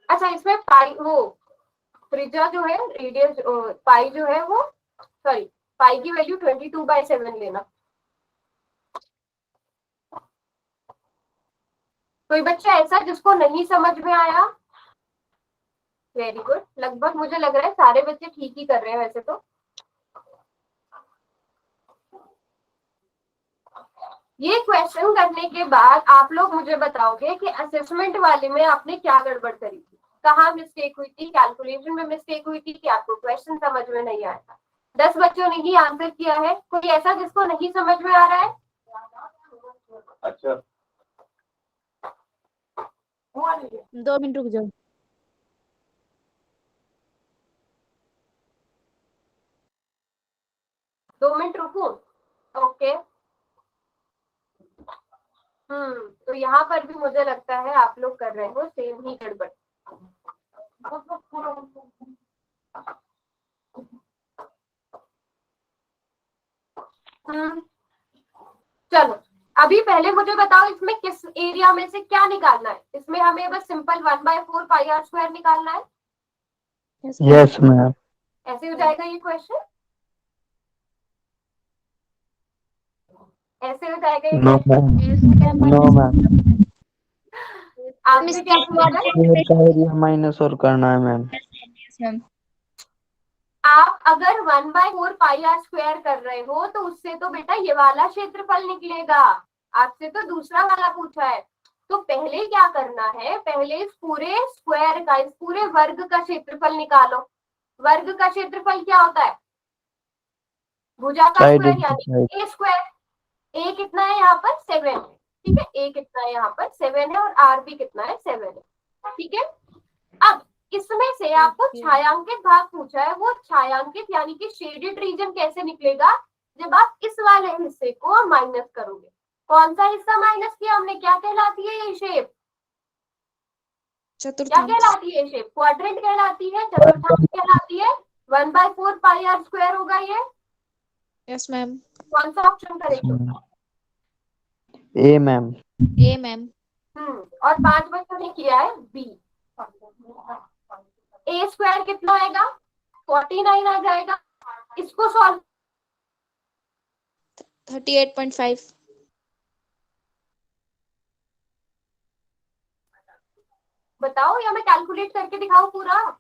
S1: अच्छा, इसमें पाई, वो त्रिज्या जो है, रेडियस, पाई जो है वो, सॉरी, पाई की वैल्यू 22/7 लेना। कोई बच्चा ऐसा जिसको नहीं समझ में आया? वेरी गुड, लगभग मुझे लग रहा है सारे बच्चे ठीक ही कर रहे हैं वैसे तो। ये क्वेश्चन करने के बाद आप लोग मुझे बताओगे कि असेसमेंट वाले में आपने क्या गड़बड़ करी थी, कहाँ मिस्टेक हुई थी, कैलकुलेशन में मिस्टेक हुई थी कि आपको क्वेश्चन समझ में नहीं आया था। 10 बच्चों ने ही आंसर किया है, कोई ऐसा जिसको नहीं समझ में आ रहा है?
S7: अच्छा,
S4: 2 मिनट रुक जाओ।
S1: 2 मिनट रुकूं? ओके। तो यहाँ पर भी मुझे लगता है आप लोग कर रहे हो सेम ही गड़बड़। चलो अभी पहले मुझे बताओ इसमें किस एरिया में से क्या निकालना है। इसमें हमें बस सिंपल 1/4 पाई आर स्क्वायर निकालना है।
S3: Yes, ma'am.
S1: ऐसे हो जाएगा ये क्वेश्चन, ऐसे हो जाएगा ये
S3: No,
S1: question.
S3: ma'am. No, ma'am.
S1: आपसे क्या पूछा है?
S3: स्क्वायर का एरिया माइनस और करना है मैम।
S2: Yes, ma'am.
S1: आप अगर 1/4 पाई आर स्क्वायर कर रहे हो तो उससे तो बेटा ये वाला क्षेत्रफल निकलेगा। आपसे तो दूसरा वाला पूछा है, तो पहले क्या करना है, पहले इस पूरे स्क्वायर का, इस पूरे वर्ग का क्षेत्रफल निकालो। वर्ग का क्षेत्रफल क्या होता है? भुजा का
S3: साइड
S1: स्क्वायर यानी ए स्क्वायर। ए कितना है यहाँ पर? 7 है, ठीक है। ए कितना है यहाँ पर? 7 है, और आर भी कितना है? 7 है, ठीक है। अब इसमें से आपको छायांकित भाग पूछा है, वो छायांकित यानी कि शेडेड रीजन कैसे निकलेगा? जब आप इस वाले हिस्से को माइनस करोगे। कौन सा हिस्सा माइनस किया हमने? क्या कहलाती है ये शेप? क्या
S4: चतुर्थांश।
S1: कहलाती है शेप? क्वाड्रेंट कहलाती है, चतुर्थांश कहलाती है। 1/4 पाई आर स्क्वायर होगा ये।
S4: Yes ma'am.
S1: कौन सा ऑप्शन करेक्ट?
S3: ए मैम।
S4: ए मैम।
S1: और 5 बच्चों ने किया है बी। ए स्क्वायर कितना आएगा? 49 आ जाएगा। इसको सॉल्व
S4: 38.5।
S1: बताओ, या मैं कैलकुलेट करके दिखाऊं पूरा?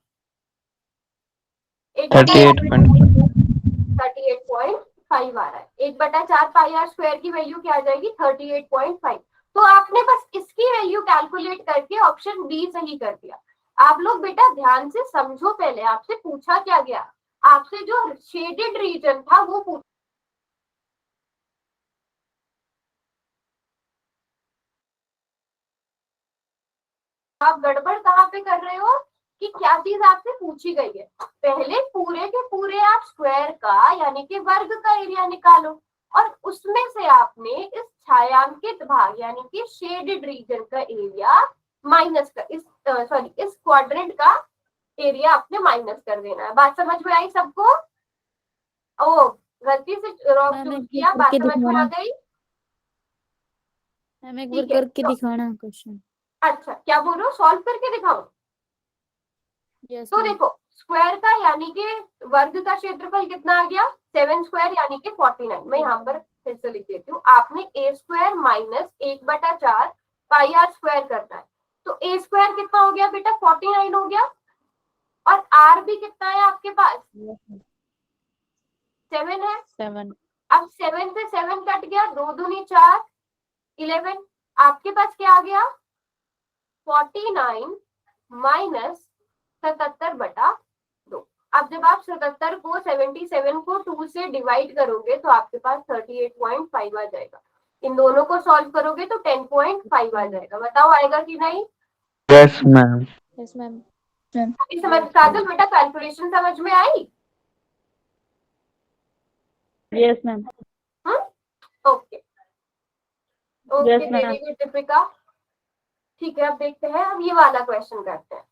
S1: 38.5 आ रहा है। 1/4 पाई आर स्क्वायर की वैल्यू क्या आ जाएगी? 38.5। तो आपने बस इसकी वैल्यू कैलकुलेट करके ऑप्शन बी सही कर दिया। आप लोग बेटा ध्यान से समझो, पहले आपसे पूछा क्या गया? आपसे जो शेडेड रीजन था वो पूछा। आप गड़बड़ कहाँ पे कर रहे हो कि क्या चीज आपसे पूछी गई है? पहले पूरे के पूरे आप स्क्वायर का यानी कि वर्ग का एरिया निकालो, और उसमें से आपने इस छायांकित भाग यानी कि शेडेड रीजन का एरिया माइनस कर, इस इस क्वाड्रेंट का एरिया आपने माइनस कर देना है। बात समझ में आई सबको? ओ, गलती से रॉन्ग चूज किया। बात समझ में आ गई?
S4: मैम एक बार
S1: ठीक है,
S4: करके
S1: तो
S4: दिखाना क्वेश्चन।
S1: अच्छा क्या बोल रहे हो? सॉल्व करके दिखाओ?
S4: यस
S1: तो देखो, स्क्वायर का यानी कि वर्ग का क्षेत्रफल कितना आ गया? 7 स्क्वायर यानी कि 49। मैं यहाँ पर फिर से लिख देती हूँ। आपने a square minus 1/4 pi are square करना है, तो ए स्क्वायर कितना हो गया बेटा? 49 हो गया। और आर भी कितना है आपके पास? 7 है।
S4: 7।
S1: अब 7 से 7 कट गया, 2 दूनी 4, 11। आपके पास क्या आ गया? 49 माइनस 77/2। अब जब आप 77 को 77 को 2 से डिवाइड करोगे तो आपके पास 38.5 आ जाएगा। इन दोनों को सॉल्व करोगे तो 10.5 आ जाएगा। बताओ आएगा कि नहीं?
S3: Yes ma'am.
S4: Yes ma'am.
S1: समझ काजल बेटा, कैलकुलेशन समझ में आई?
S4: Yes ma'am.
S1: Okay okay,
S4: Yes, ma'am.
S1: Very good Deepika. ठीक है, अब देखते हैं, अब ये वाला क्वेश्चन करते हैं।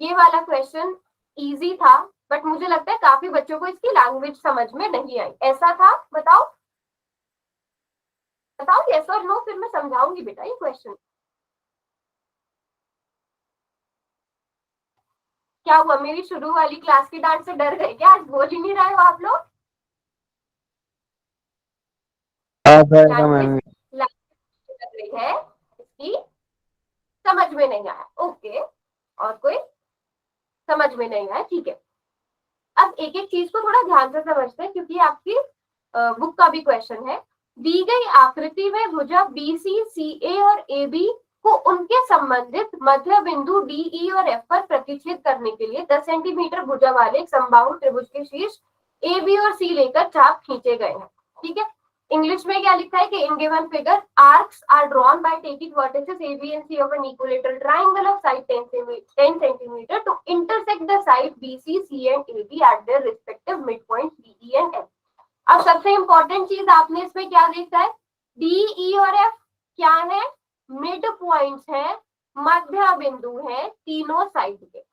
S1: ये वाला क्वेश्चन इजी था, बट मुझे लगता है काफी बच्चों को इसकी लैंग्वेज समझ में नहीं आई। ऐसा था? बताओ बताओ, यस और नो, फिर मैं समझाऊंगी बेटा ये क्वेश्चन। क्या हुआ? मेरी शुरू वाली क्लास की डांट से डर गए क्या? आज बोल ही नहीं रहे हो आप लोग?
S3: आ जाएगा मैम।
S1: लग रही है इसकी, समझ में नहीं आया। ओके, और कोई समझ में नहीं आया? ठीक है। अब एक एक चीज को थोड़ा ध्यान से समझते हैं, क्योंकि आपकी बुक का भी क्वेश्चन है। दी गई आकृति में भुजा BC, CA और AB को उनके संबंधित मध्य बिंदु DE और F पर प्रतिच्छेद करने के लिए 10 सेंटीमीटर भुजा वाले एक समबाहु त्रिभुज के शीर्ष AB और C लेकर चाप खींचे गए हैं। ठीक है, इंग्लिश में क्या लिखा है कि in given figure arcs are drawn by taking vertices AB and C of an equilateral triangle of side 10 centimeter to intersect the side BC, C and AB at their respective midpoints DE and F। अब सबसे important चीज आपने इसमें क्या देखा है? DE और F क्या है? मिड पॉइंट्स है, मध्य बिंदु है तीनों साइड के।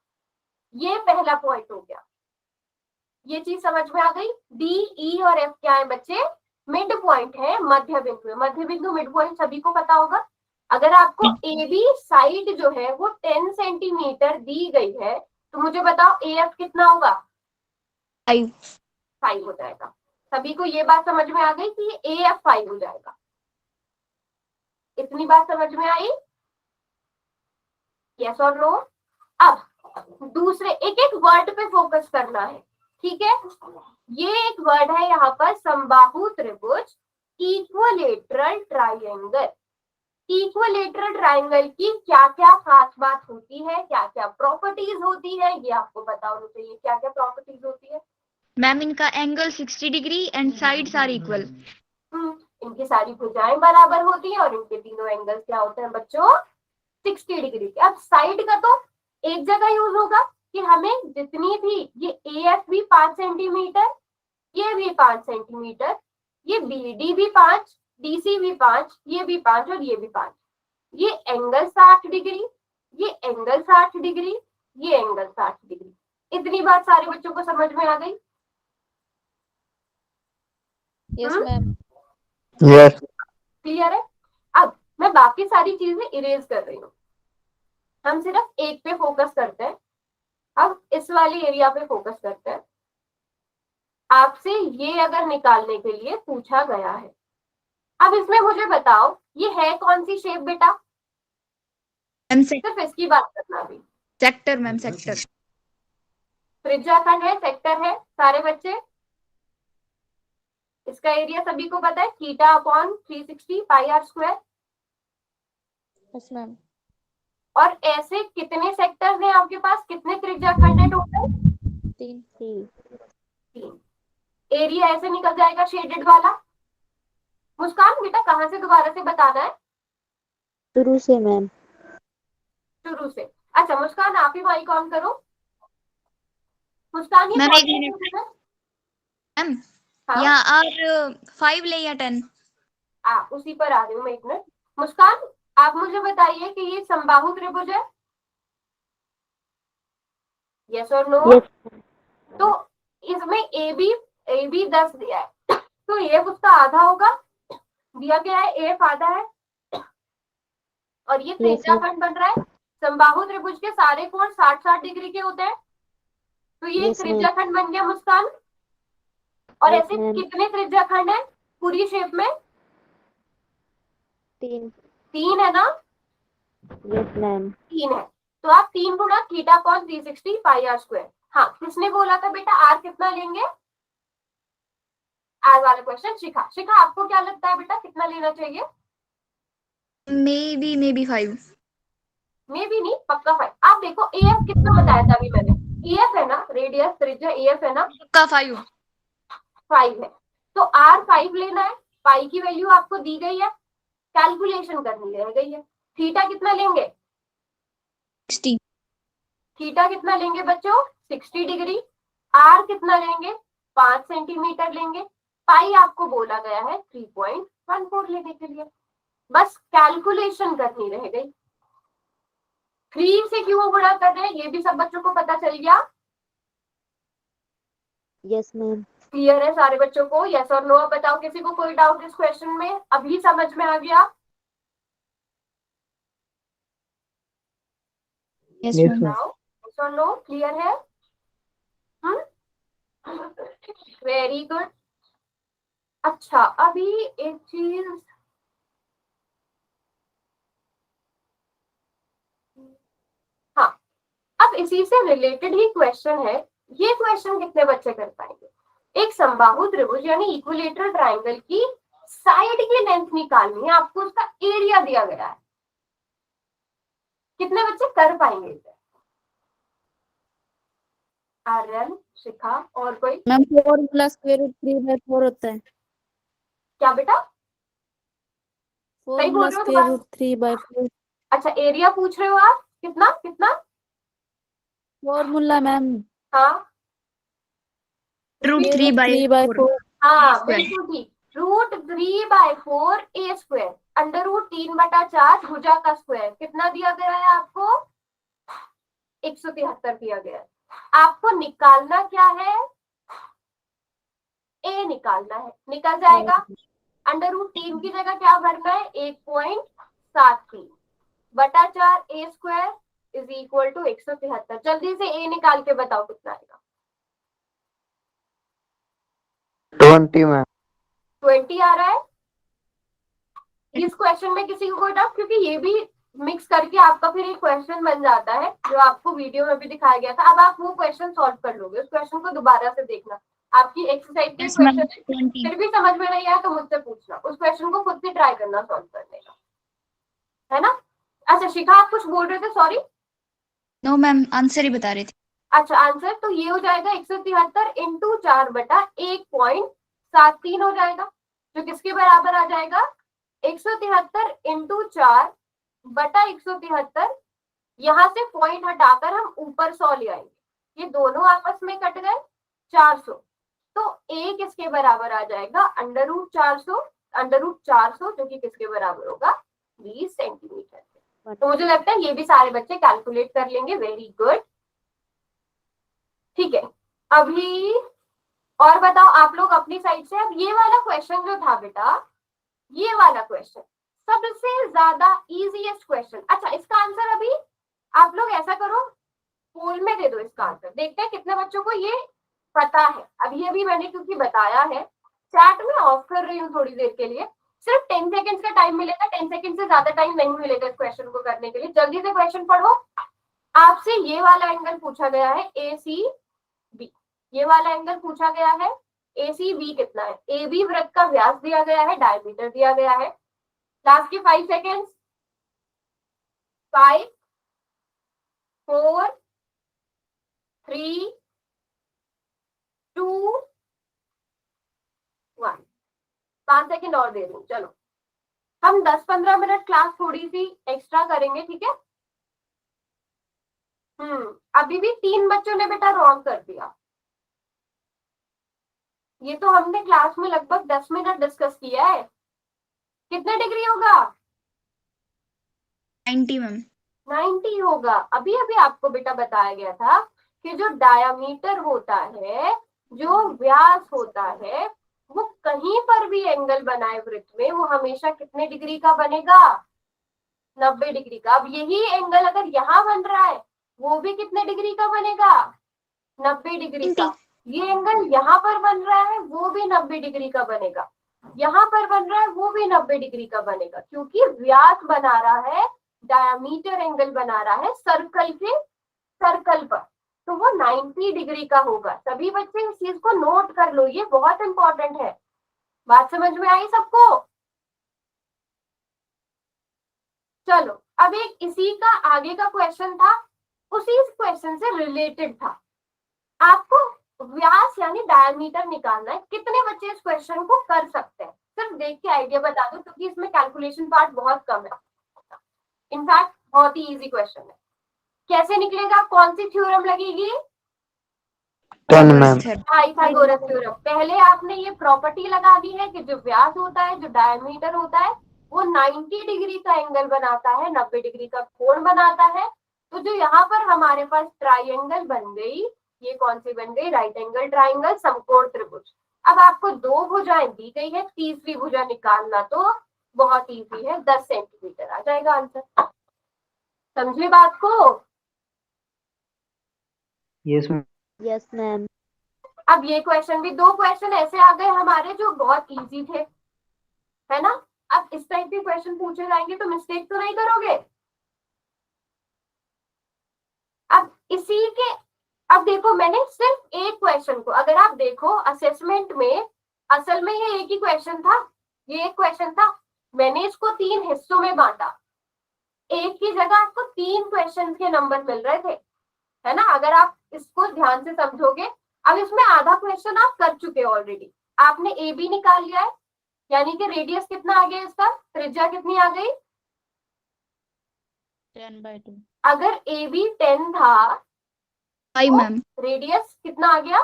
S1: ये पहला पॉइंट हो गया। ये चीज समझ में आ गई? DE और F क्या है बच्चे? मिड पॉइंट है, मध्य बिंदु है। मध्य बिंदु मिड पॉइंट सभी को पता होगा। अगर आपको AB साइड जो है वो 10 सेंटीमीटर दी गई है, तो मुझे बताओ AF कितना होगा?
S2: 5।
S1: 5 हो जाएगा। सभी को ये बात समझ में आ गई कि ये AF 5 हो जाएगा? इतनी बात समझ में आई? यस और नो? अब दूसरे एक एक वर्ड पे फोकस करना है, ठीक है? ये एक वर्ड है यहाँ पर, समबाहु त्रिभुज, इक्विलेटरल ट्राइंगल। इक्विलेटरल ट्राइंगल की क्या क्या खास बात होती है, क्या क्या प्रॉपर्टीज होती है, ये आपको पता होना चाहिए। क्या क्या प्रॉपर्टीज होती है?
S2: मैम इनका angle 60 degree and sides are equal.
S1: इनकी सारी भुजाएं बराबर होती है और इनके तीनों एंगल्स क्या होते हैं बच्चों? 60 डिग्री के। अब साइड का तो एक जगह यूज होगा कि हमें जितनी भी, ये AF भी 5 सेंटीमीटर, ये भी 5 सेंटीमीटर, ये BD भी 5, DC भी 5, ये भी 5 और ये भी 5, ये एंगल 60 डिग्री, ये एंगल 60 डिग्री, ये एंगल 60 डिग्री। इतनी बात सारे बच्चों को समझ में आ गई?
S4: Yes,
S1: हम्म?
S4: ma'am.
S3: Yes.
S1: क्लियर है? अब मैं बाकी सारी चीजें इरेज कर रही हूँ, हम सिर्फ एक पे फोकस करते हैं। अब इस वाली एरिया पे फोकस करते हैं। आपसे ये अगर निकालने के लिए पूछा गया है, अब इसमें मुझे बताओ ये है कौन सी शेप बेटा?
S2: मैम
S1: सिर्फ इसकी बात करना अभी।
S2: Sector, ma'am sector.
S1: त्रिज्याखंड है, सेक्टर है सारे बच्चे? इसका एरिया सभी को पता है, theta upon 360 pi are square.
S4: Yes, ma'am.
S1: और ऐसे कितने सेक्टर्स हैं आपके पास, कितने त्रिज्याखंड है टोटल?
S4: 3.
S1: तीन। एरिया ऐसे निकल जाएगा शेडेड वाला। मुस्कान बेटा कहाँ से दोबारा से बताना है?
S4: शुरू से मैम।
S1: शुरू से। अच्छा मुस्कान आप ही माइक ऑन करो। मुस्कान ये
S2: मैम,
S1: कौन
S2: एक
S1: सी
S2: मिनट।
S1: शेप है?
S2: मैम
S1: हाँ
S2: या आर 5 ले या 10?
S1: उसी पर आ रही हूँ मैं, एक मिनट। मुस्कान आप मुझे बताइए कि ये समबाहु त्रिभुज है? यस और नो?
S4: Yes.
S1: तो इसमें AB 10 दिया है, तो ये उसका आधा होगा, दिया गया है AF आधा है, और ये
S4: Yes, ma'am.
S1: त्रिज्याखंड बन रहा है। समबाहु त्रिभुज के सारे कोण 60-60 डिग्री के होते हैं, तो ये
S4: Yes, ma'am.
S1: त्रिज्याखंड बन गया मुस्कान। और
S4: Yes,
S1: ऐसे
S4: ma'am.
S1: कितने त्रिज्याखंड है पूरी शेप में?
S4: 3.
S1: 3 है ना?
S4: Yes, ma'am.
S1: 3 है, तो आप 3 गुणा theta upon 360 pi are square. हाँ किसने बोला था बेटा आर कितना लेंगे? आर वाला क्वेश्चन शिखा। शिखा आपको क्या लगता है बेटा कितना लेना चाहिए?
S2: May be 5।
S1: मे भी नहीं, पक्का 5। आप देखो AF कितना बताया था अभी मैंने, AF है ना, रेडियस त्रिज्या AF है ना,
S2: पक्का 5।
S1: 5 है, तो R 5 लेना है। पाई की वैल्यू आपको दी गई है, कैलकुलेशन करनी रह गई है। थीटा कितना लेंगे?
S2: 60।
S1: थीटा कितना लेंगे बच्चों? 60 डिग्री। R कितना लेंगे? 5 सेंटीमीटर लेंगे। पाई आपको बोला गया है 3.14 लेने के लिए, बस कैलकुलेशन करनी रह गई। 3 से क्यों गुणा कर रहे हैं ये भी सब बच्चों को पता चल गया?
S4: Yes, ma'am.
S1: क्लियर है सारे बच्चों को? यस और नो? अब बताओ किसी को कोई डाउट इस क्वेश्चन में? अभी समझ में आ गया?
S2: Yes
S3: Yes,
S2: ma'am.
S3: ma'am.
S1: Yes और नो? क्लियर है? Very good. अच्छा अभी एक चीज, हाँ अब इसी से रिलेटेड ही क्वेश्चन है। ये क्वेश्चन कितने बच्चे कर पाएंगे? एक समबाहु त्रिभुज यानी इक्विलेटरल ट्राइंगल की साइड की लेंथ निकालनी है, आपको उसका एरिया दिया गया है। कितने बच्चे कर पाएंगे इसे? आर्यन, शिखा और कोई?
S4: मैम 4 प्लस स्क्वायर रूट 3/4 होता है।
S1: क्या बेटा?
S4: 4
S1: सही बोल
S4: प्लस
S1: रहे हो
S4: स्क्वायर
S1: दोबारा?
S4: रूट 3/4
S1: अच्छा एरिया पूछ रहे हो आप, कितना कितना?
S4: Formula ma'am.
S1: हाँ
S2: रूट
S4: Square
S2: 3/4।
S4: 3/4।
S1: हाँ
S2: स्क्वायर।
S1: बिल्कुल ठीक। √3/4 a स्क्वायर, √3/4 भुजा का स्क्वायर। कितना दिया गया है आपको? 173 दिया गया है। आपको निकालना क्या है? a निकालना है, निकल जाएगा। √3 की जगह क्या भरना है? 1.73 बटा 4 a square is equal to 173। जल्दी से ए निकाल के बताओ कितना आएगा।
S3: 20 मैम।
S1: 20 आ रहा है। इस क्वेश्चन में किसी को कोई डाउट, क्योंकि ये भी मिक्स करके आपका फिर एक क्वेश्चन बन जाता है जो आपको वीडियो में भी दिखाया गया था। अब आप वो क्वेश्चन सॉल्व कर लोगे, उस क्वेश्चन को दोबारा से देखना, आपकी एक्सरसाइज के
S2: Yes, ma'am.
S1: क्वेश्चन
S2: 20.
S1: फिर भी समझ में नहीं आया तो मुझसे पूछना, उस क्वेश्चन को खुद से ट्राई करना सॉल्व करने का, है ना। अच्छा शिखा आप कुछ बोल रहे थे, सॉरी।
S2: नो मैम, आंसर ही बता रही थी।
S1: अच्छा आंसर तो ये हो जाएगा 173 इंटू 4 बटा 1.73 हो जाएगा, जो किसके बराबर आ जाएगा 173 इंटू 4 बटा 173। यहाँ से पॉइंट हटाकर हम ऊपर 100 ले आएंगे, ये दोनों आपस में कट गए 400, तो a किसके बराबर आ जाएगा √400 जो कि किसके बराबर होगा 20 सेंटीमीटर। तो मुझे लगता है ये भी सारे बच्चे कैलकुलेट कर लेंगे। वेरी गुड, ठीक है। अभी और बताओ आप लोग अपनी साइड से। अब ये वाला क्वेश्चन जो था बेटा, ये वाला क्वेश्चन सबसे ज्यादा इजीएस्ट क्वेश्चन। अच्छा इसका आंसर अभी आप लोग ऐसा करो, पोल में दे दो इसका आंसर, देखते हैं कितने बच्चों को ये पता है। अभी मैंने क्योंकि बताया है, चैट में ऑफ कर रही हूँ थोड़ी देर के लिए, सिर्फ 10 सेकंड्स का टाइम मिलेगा, 10 सेकंड से ज्यादा टाइम नहीं मिलेगा इस क्वेश्चन को करने के लिए। जल्दी से क्वेश्चन पढ़ो। आपसे ये वाला एंगल पूछा गया है ACB, ये वाला एंगल पूछा गया है, ACB कितना है, AB वृत्त का व्यास दिया गया है, डायमीटर दिया गया है। लास्ट के 5 सेकेंड्स, 5 4 3 2 1। 5 सेकेंड और दे दूं। चलो हम 10-15 मिनट क्लास थोड़ी सी एक्स्ट्रा करेंगे, ठीक है। अभी भी 3 बच्चों ने बेटा रॉन्ग कर दिया। ये तो हमने क्लास में लगभग 10 मिनट डिस्कस किया है। कितने डिग्री होगा
S2: 90 मैम।
S1: 90 होगा। अभी आपको बेटा बताया गया था कि जो डायामीटर होता है, जो व्यास होता है, वो कहीं पर भी एंगल बनाए वृत्त में वो हमेशा कितने डिग्री का बनेगा 90 डिग्री का। अब यही एंगल अगर यहाँ बन रहा है वो भी कितने डिग्री का बनेगा 90 डिग्री का। ये एंगल यहाँ पर बन रहा है वो भी 90 डिग्री का बनेगा, यहाँ पर बन रहा है वो भी 90 डिग्री का बनेगा, क्योंकि व्यास बना रहा है, डायमीटर एंगल बना रहा है सर्कल पर, तो वो 90 डिग्री का होगा। सभी बच्चे इस चीज को नोट कर लो, ये बहुत इंपॉर्टेंट है। बात समझ में आई सबको? चलो अब एक इसी का आगे का क्वेश्चन था, उसी क्वेश्चन से रिलेटेड था। आपको व्यास यानी डायमीटर निकालना है। कितने बच्चे इस क्वेश्चन को कर सकते हैं? सिर्फ देख के आइडिया बता दो, क्योंकि इसमें कैलकुलेशन पार्ट बहुत कम है। इनफैक्ट बहुत ही इजी क्वेश्चन है। कैसे निकलेगा, कौन सी थ्योरम लगेगी?
S3: 10 मैम।
S1: Pythagoras theorem. पहले आपने ये प्रॉपर्टी लगा दी है कि जो व्यास होता है, जो डायमीटर होता है, वो 90 डिग्री का एंगल बनाता है, 90 डिग्री का कोण बनाता है। तो जो यहाँ पर हमारे पास ट्राइंगल बन गई, ये कौन सी बन गई? राइट एंगल ट्राइंगल, समकोण त्रिभुज। अब आपको 2 भुजाएं दी गई है, तीसरी भुजा निकालना तो बहुत इजी है, 10 सेंटीमीटर आ जाएगा आंसर। समझे बात को?
S3: Yes ma'am.
S4: Yes ma'am.
S1: अब ये क्वेश्चन भी, 2 क्वेश्चन ऐसे आ गए हमारे जो बहुत इजी थे, है ना। अब इस टाइप के क्वेश्चन पूछे जाएंगे तो मिस्टेक तो नहीं करोगे। अब इसी के, अब देखो मैंने सिर्फ एक क्वेश्चन को, अगर आप देखो असेसमेंट में, असल में ये एक ही क्वेश्चन था, ये एक क्वेश्चन था, मैंने इसको 3 हिस्सों में बांटा। एक की जगह आपको 3 क्वेश्चन के नंबर मिल रहे थे, है ना, अगर आप इसको ध्यान से समझोगे। अब इसमें आधा क्वेश्चन आप कर चुके ऑलरेडी। आपने ए बी निकाल लिया है, यानी कि रेडियस कितना आ गया इसका, त्रिज्या कितनी आ गई
S4: 10/2।
S1: अगर ए बी 10 था
S2: 5 मैम।
S1: रेडियस कितना आ गया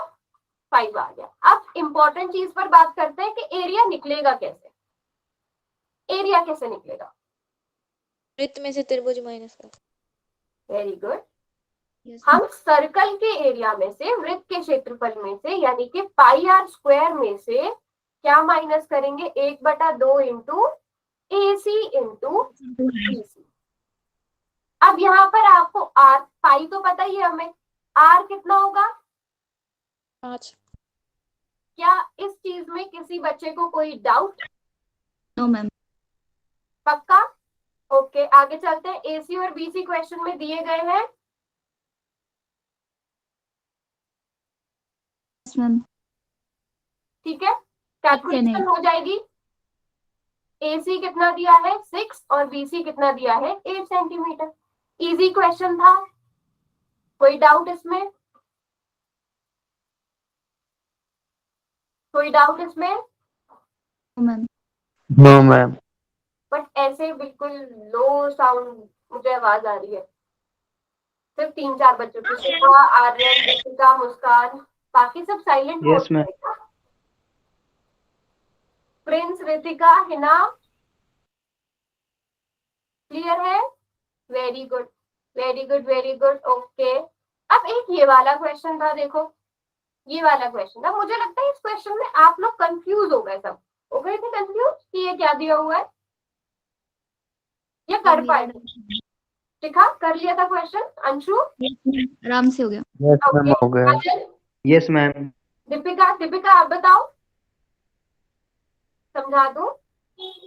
S1: 5 आ गया। अब इंपॉर्टेंट चीज पर बात करते हैं कि एरिया निकलेगा कैसे। एरिया कैसे निकलेगा?
S8: वृत्त में से त्रिभुज माइनस कर।
S1: Very good.
S2: Yes,
S1: हम सर्कल के एरिया में से, वृत्त के क्षेत्रफल में से, यानी कि πr² में से क्या माइनस करेंगे? 1/2 इंटू AC इंटू BC। अब यहाँ पर आपको आर पाई तो पता ही है हमें, आर कितना होगा?
S8: 5
S1: क्या इस चीज में किसी बच्चे को कोई डाउट?
S2: No ma'am.
S1: पक्का? ओके, आगे चलते हैं। एसी और बीसी क्वेश्चन में दिए गए हैं।
S2: Yes ma'am.
S1: ठीक है, कैलकुलेशन हो जाएगी। एसी कितना दिया है 6 और बीसी कितना दिया है 8 सेंटीमीटर। इजी क्वेश्चन था, कोई डाउट इसमें? कोई डाउट इसमें?
S2: No ma'am.
S3: No ma'am.
S1: But ऐसे बिल्कुल लो साउंड मुझे आवाज आ रही है। सिर्फ 3-4 बच्चों की, शिखा, आर्यन, दीपिका, मुस्कान, बाकी सब साइलेंट मोड
S3: Yes, ma'am.
S1: पे। प्रिंस, रितिका, हिना, क्लियर है? Very good, very good, very good. Okay, अब एक ये वाला क्वेश्चन था, देखो ये वाला क्वेश्चन था। मुझे लगता है इस क्वेश्चन में आप लोग कंफ्यूज हो गए, सब हो गए थे कंफ्यूज कि ये क्या दिया हुआ है, ये कर पाए? शिखा कर लिया था क्वेश्चन? अंशु?
S2: आराम से हो गया।
S3: यस मैम
S1: ओके,
S3: हो गया।
S1: Ajay,
S3: yes ma'am.
S1: दीपिका, दीपिका आप बताओ, समझा दो?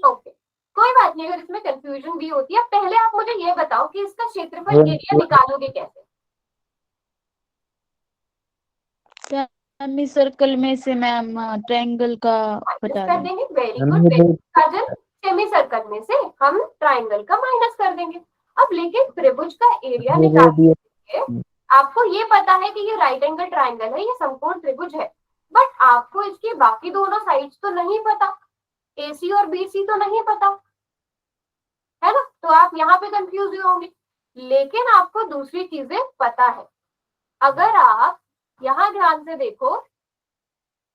S1: ओके, कोई बात नहीं अगर इसमें कंफ्यूजन भी होती है। पहले आप मुझे ये बताओ कि इसका क्षेत्रफल एरिया निकालोगे कैसे?
S4: सेमी सर्कल में से मैम ट्रायंगल का बता
S1: कर
S4: दें।
S1: देंगे, वेरी गुड काजल। सेमी सर्कल में से हम ट्राइंगल का माइनस कर देंगे। अब लेकिन त्रिभुज का एरिया निकालने के लिए आपको ये पता है कि ये राइट एंगल ट्राइंगल है, ये समकोण त्रिभुज है, बट आपको इसकी बाकी दोनों साइड्स तो नहीं पता, एसी और बीसी तो नहीं पता है ना, तो आप यहाँ पे कंफ्यूज होंगे। लेकिन आपको दूसरी चीजें पता है। अगर आप यहाँ ध्यान से देखो,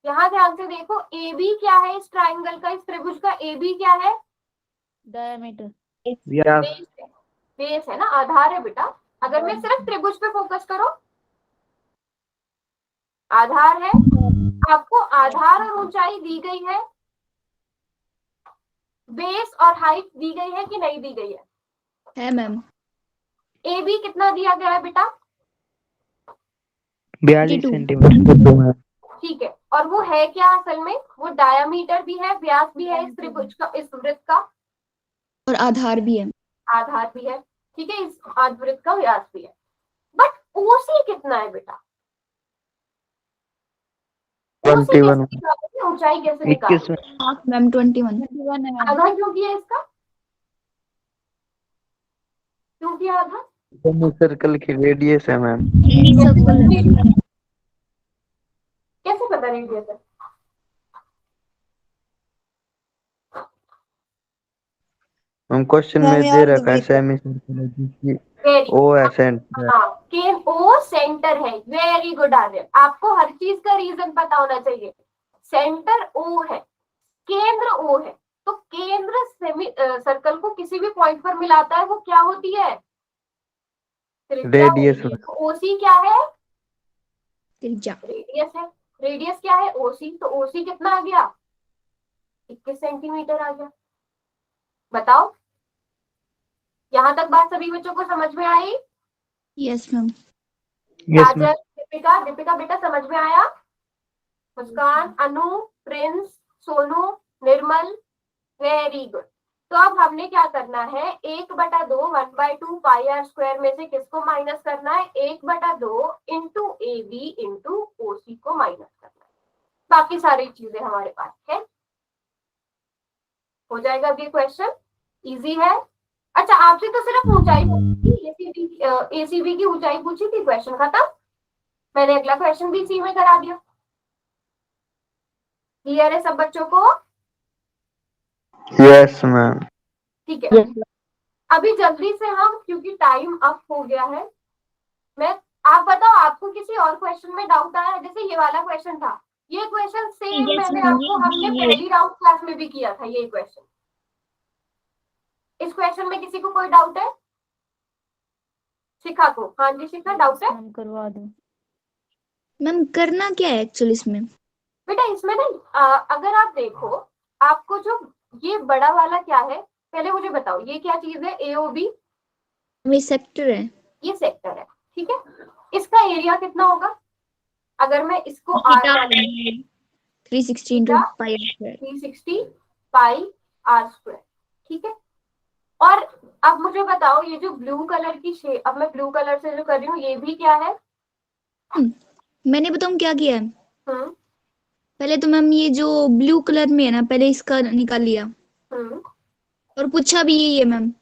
S1: यहाँ ध्यान से देखो, ए बी क्या है इस ट्राइंगल का, इस त्रिभुज का ए बी क्या है?
S4: डायमीटर।
S3: व्यास।
S1: बेस है, बेस है ना, आधार है बेटा। अगर मैं सिर्फ त्रिभुज पे फोकस करो, आधार है, आपको आधार और ऊंचाई दी गई है, बेस और हाइट दी गई है कि नहीं दी गई है
S2: मैम।
S1: ए बी कितना दिया गया है बेटा?
S3: 42
S2: 52
S3: सेंटीमीटर।
S1: ठीक है, और वो है क्या असल में? वो डायामीटर भी है, व्यास भी है इस त्रिभुज का, इस वृत्त का,
S2: और आधार भी है।
S1: आधार भी है, ठीक है, इस अर्धवृत्त का व्यास भी है। बट ओसी कितना है बेटा? ओसी
S3: 21
S1: कैसे निकालोगे, ऊंचाई कैसे निकालोगे?
S3: 21
S2: हाफ मैम 21।
S4: 21 है मैम।
S1: आधा क्यों किया इसका? क्यों किया आधा?
S3: सेमी सर्कल की रेडियस है मैम।
S1: कैसे पता रेडियस है?
S3: हम क्वेश्चन में दे रखा है सेमी सर्कल जिसकी
S1: वेरी
S3: ओ है सेंटर।
S1: हाँ, केन ओ सेंटर है। वेरी गुड आर्यन, आपको हर चीज का रीजन पता होना चाहिए। सेंटर ओ है, केंद्र ओ है, तो केंद्र सेमी सर्कल को किसी भी पॉइंट पर मिलाता है, वो क्या होती है? त्रिज्या
S3: रेडियस।
S1: होती है। ओसी क्या है?
S2: त्रिज्या।
S1: रेडियस है। रेडियस क्या है? ओसी। तो ओसी कितना आ गया? 21 सेंटीमीटर आ गया। बताओ, यहां तक बात सभी बच्चों को समझ में आई?
S2: Yes ma'am.
S3: Yes ma'am.
S1: Deepika, Deepika बेटा समझ में आया? Muskan, Anu, Prince, Sonu, Nirmal, very good. तो अब हमने क्या करना है, 1/2 1/2 पाई आर स्क्वायर में से किसको माइनस करना है? 1/2 इंटू ए बी इंटू ओसी को माइनस करना है। बाकी सारी चीजें हमारे पास है, हो जाएगा। अब ये क्वेश्चन इजी है। अच्छा, आपसे तो सिर्फ ऊंचाई पूछी, एसीबी की ऊंचाई पूछी थी, क्वेश्चन खत्म। मैंने अगला क्वेश्चन भी सी में करा दिया। क्लियर है सब बच्चों को?
S3: Yes ma'am.
S1: ठीक है, अभी जल्दी से हम, क्योंकि टाइम अप हो गया है, मैं, आप बताओ आपको किसी और क्वेश्चन में डाउट आया? जैसे ये वाला क्वेश्चन था, ये क्वेश्चन सेम
S2: Yes,
S1: मैंने
S2: ma'am,
S1: आपको, हमने पहली राउंड क्लास में भी किया था ये क्वेश्चन। इस क्वेश्चन में किसी को कोई डाउट है? शिखा को? हाँ जी शिखा, डाउट है?
S4: हम करवा दो
S2: मैम। करना क्या है एक्चुअली इसमें?
S1: बेटा इसमें ना, अगर आप देखो, आपको जो ये बड़ा वाला क्या है, पहले मुझे बताओ ये क्या चीज है? एओबी
S2: ये सेक्टर है।
S1: ये सेक्टर है, ठीक है। इसका एरिया कितना होगा अगर मैं इसको r
S2: थीटा
S1: मान
S2: 360 into pi r square।
S1: 360 पाई r स्क्वायर, ठीक है। और अब मुझे बताओ ये जो ब्लू कलर की शेप, अब मैं ब्लू कलर से जो कर रही हूँ ये भी क्या है?
S2: मैंने बताऊं क्या किया है?
S1: हम्म
S2: पहले तो मैम ये जो ब्लू कलर में है ना, पहले इसका निकाल लिया
S1: हम्म
S2: और पूछा भी यही है मैम।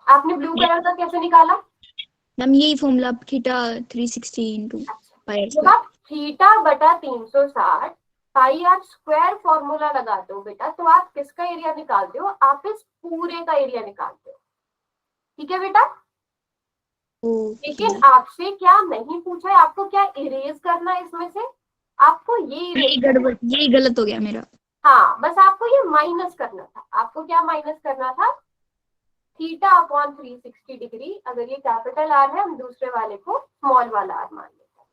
S1: आपने ब्लू कलर का कैसे निकाला?
S2: मैम यही formula theta 360 into pi r
S1: जब
S2: square।
S1: आप थीटा बटा 360 पाई आर स्क्वायर फॉर्मूला लगाते हो बेटा, तो आप किसका एरिया निकालते हो? आप इस पूरे का एरिया निकालते हो, ठीक है बेटा। लेकिन आपसे क्या नहीं पूछा है, आपको क्या इरेज करना है इसमें से? आपको ये
S2: यही
S1: इरेज करना है।
S2: गड़बड़, यही गलत हो गया मेरा।
S1: हाँ, बस आपको ये माइनस करना था। आपको क्या माइनस करना था? Theta upon 360 degree. अगर ये कैपिटल आर है, हम दूसरे वाले को स्मॉल वाला आर मान लेते हैं।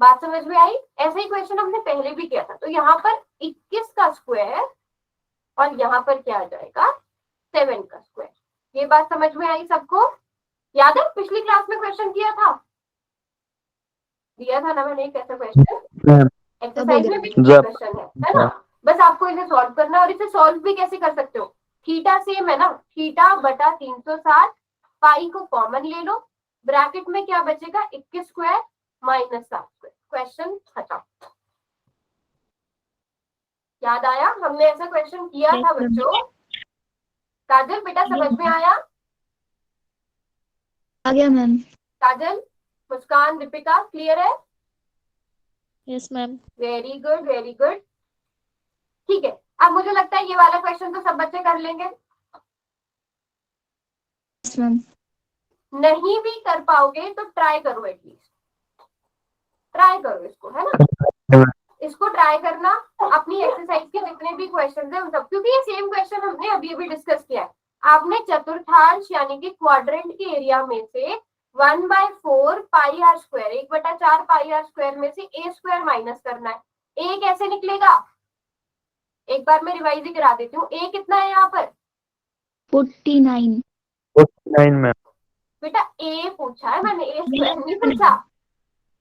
S1: बात समझ में आई? ऐसे ही क्वेश्चन हमने पहले भी किया था। तो यहाँ पर 21 का स्क्वायर और यहाँ पर क्या आ जाएगा? 7 का स्क्वायर। ये बात समझ में आई सबको? याद है पिछली क्लास में क्वेश्चन किया था, दिया था ना मैंने एक ऐसा क्वेश्चन, एक्सरसाइज में भी क्वेश्चन है ना। बस आपको इसे सॉल्व करना है। और इसे सॉल्व भी कैसे कर सकते हो? थीटा सेम है ना, थीटा बटा 360 पाई को कॉमन ले लो, ब्रैकेट में क्या बचेगा? 21 स्क्वायर माइनस 7 स्क्वायर। क्वेश्चन खत्म। याद आया? हमने ऐसा क्वेश्चन किया था बच्चों। काजल बेटा समझ में आया?
S2: आ गया मैम।
S1: काजल, मुस्कान, दीपिका क्लियर है?
S8: Yes ma'am.
S1: Very good very good, ठीक है। अब मुझे लगता है ये वाला क्वेश्चन तो सब बच्चे कर लेंगे।
S2: Yes ma'am.
S1: नहीं भी कर पाओगे तो ट्राई करो, एटलीस्ट ट्राई करो इसको, है ना। इसको ट्राई करना। अपनी एक्सरसाइज के जितने भी क्वेश्चन है उन सब, क्योंकि ये सेम क्वेश्चन हमने अभी अभी डिस्कस किया है। आपने चतुर्थांश यानी कि क्वाड्रेंट के एरिया में से 1/4 pi are square, 1/4 pi are square में से ए स्क्वायर माइनस करना है। ए कैसे निकलेगा? एक बार मैं रिवाइज ही करा देती हूँ। ए कितना है यहाँ पर?
S2: 49।
S3: 49 में
S1: बेटा ए पूछा है मैंने, ए स्क्वायर नहीं पूछा।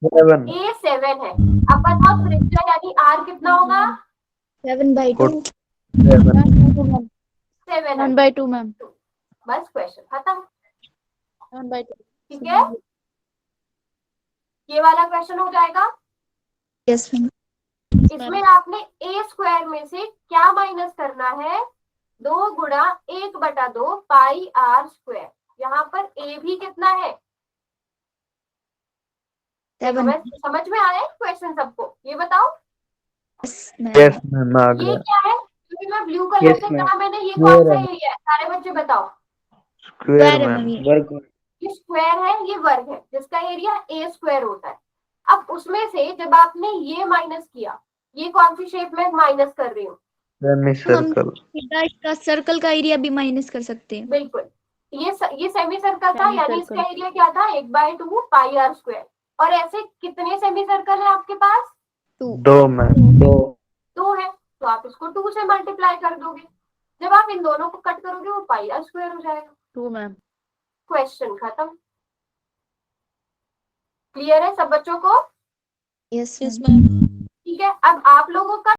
S3: 7
S1: ए 7 है। अब बताओ त्रिज्या यानी आर कितना होगा?
S2: 7/2।
S1: 7
S4: 1/2 मैम।
S1: बस क्वेश्चन खत्म,
S4: 1/2।
S1: ठीक है। ये वाला क्वेश्चन हो जाएगा।
S2: Yes ma'am.
S1: इसमें आपने ए स्क्वायर में से क्या माइनस करना है? 2 गुणा 1/2 पाई आर स्क्वायर। यहाँ पर ए भी कितना है?
S2: 7।
S1: समझ में आया क्वेश्चन सबको? ये बताओ।
S3: यस मैम आ
S1: ये
S3: गया।
S1: क्या है? क्योंकि मैं ब्लू कलर
S3: Yes,
S1: से
S3: ma'am.
S1: कहा मैंने, ये कौन सा
S3: Square
S1: एरिया है? सारे बच्चे बताओ।
S3: स्क्वायर
S2: है
S3: मैम
S2: मैम ये।
S3: वर्ग।
S1: ये स्क्वायर है, ये वर्ग है, जिसका एरिया ए स्क्वायर होता है। अब उसमें से जब आपने ये माइनस किया, ये कौन सी शेप में माइनस कर रही हूँ?
S3: Semi circle.
S2: थीटा इसका सर्कल का एरिया भी माइनस कर सकते हैं।
S1: बिल्कुल। ये सेमी सर्कल था, यानी
S4: Semicircle.
S1: इसका एरिया क्या था? 1/2 पाई आर स्क्वायर। और ऐसे कितने सेमी सर्कल है आपके पास?
S3: 2 मैम
S1: 2 है, तो आप इसको 2 से मल्टीप्लाई कर दोगे। जब आप इन दोनों को कट करोगे वो पाई आर स्क्वायर हो जाएगा।
S4: 2 मैम।
S1: क्वेश्चन खत्म। क्लियर है सब बच्चों को?
S2: Yes
S8: yes
S2: ma'am.
S8: मैम।
S1: ठीक है। अब आप लोगों का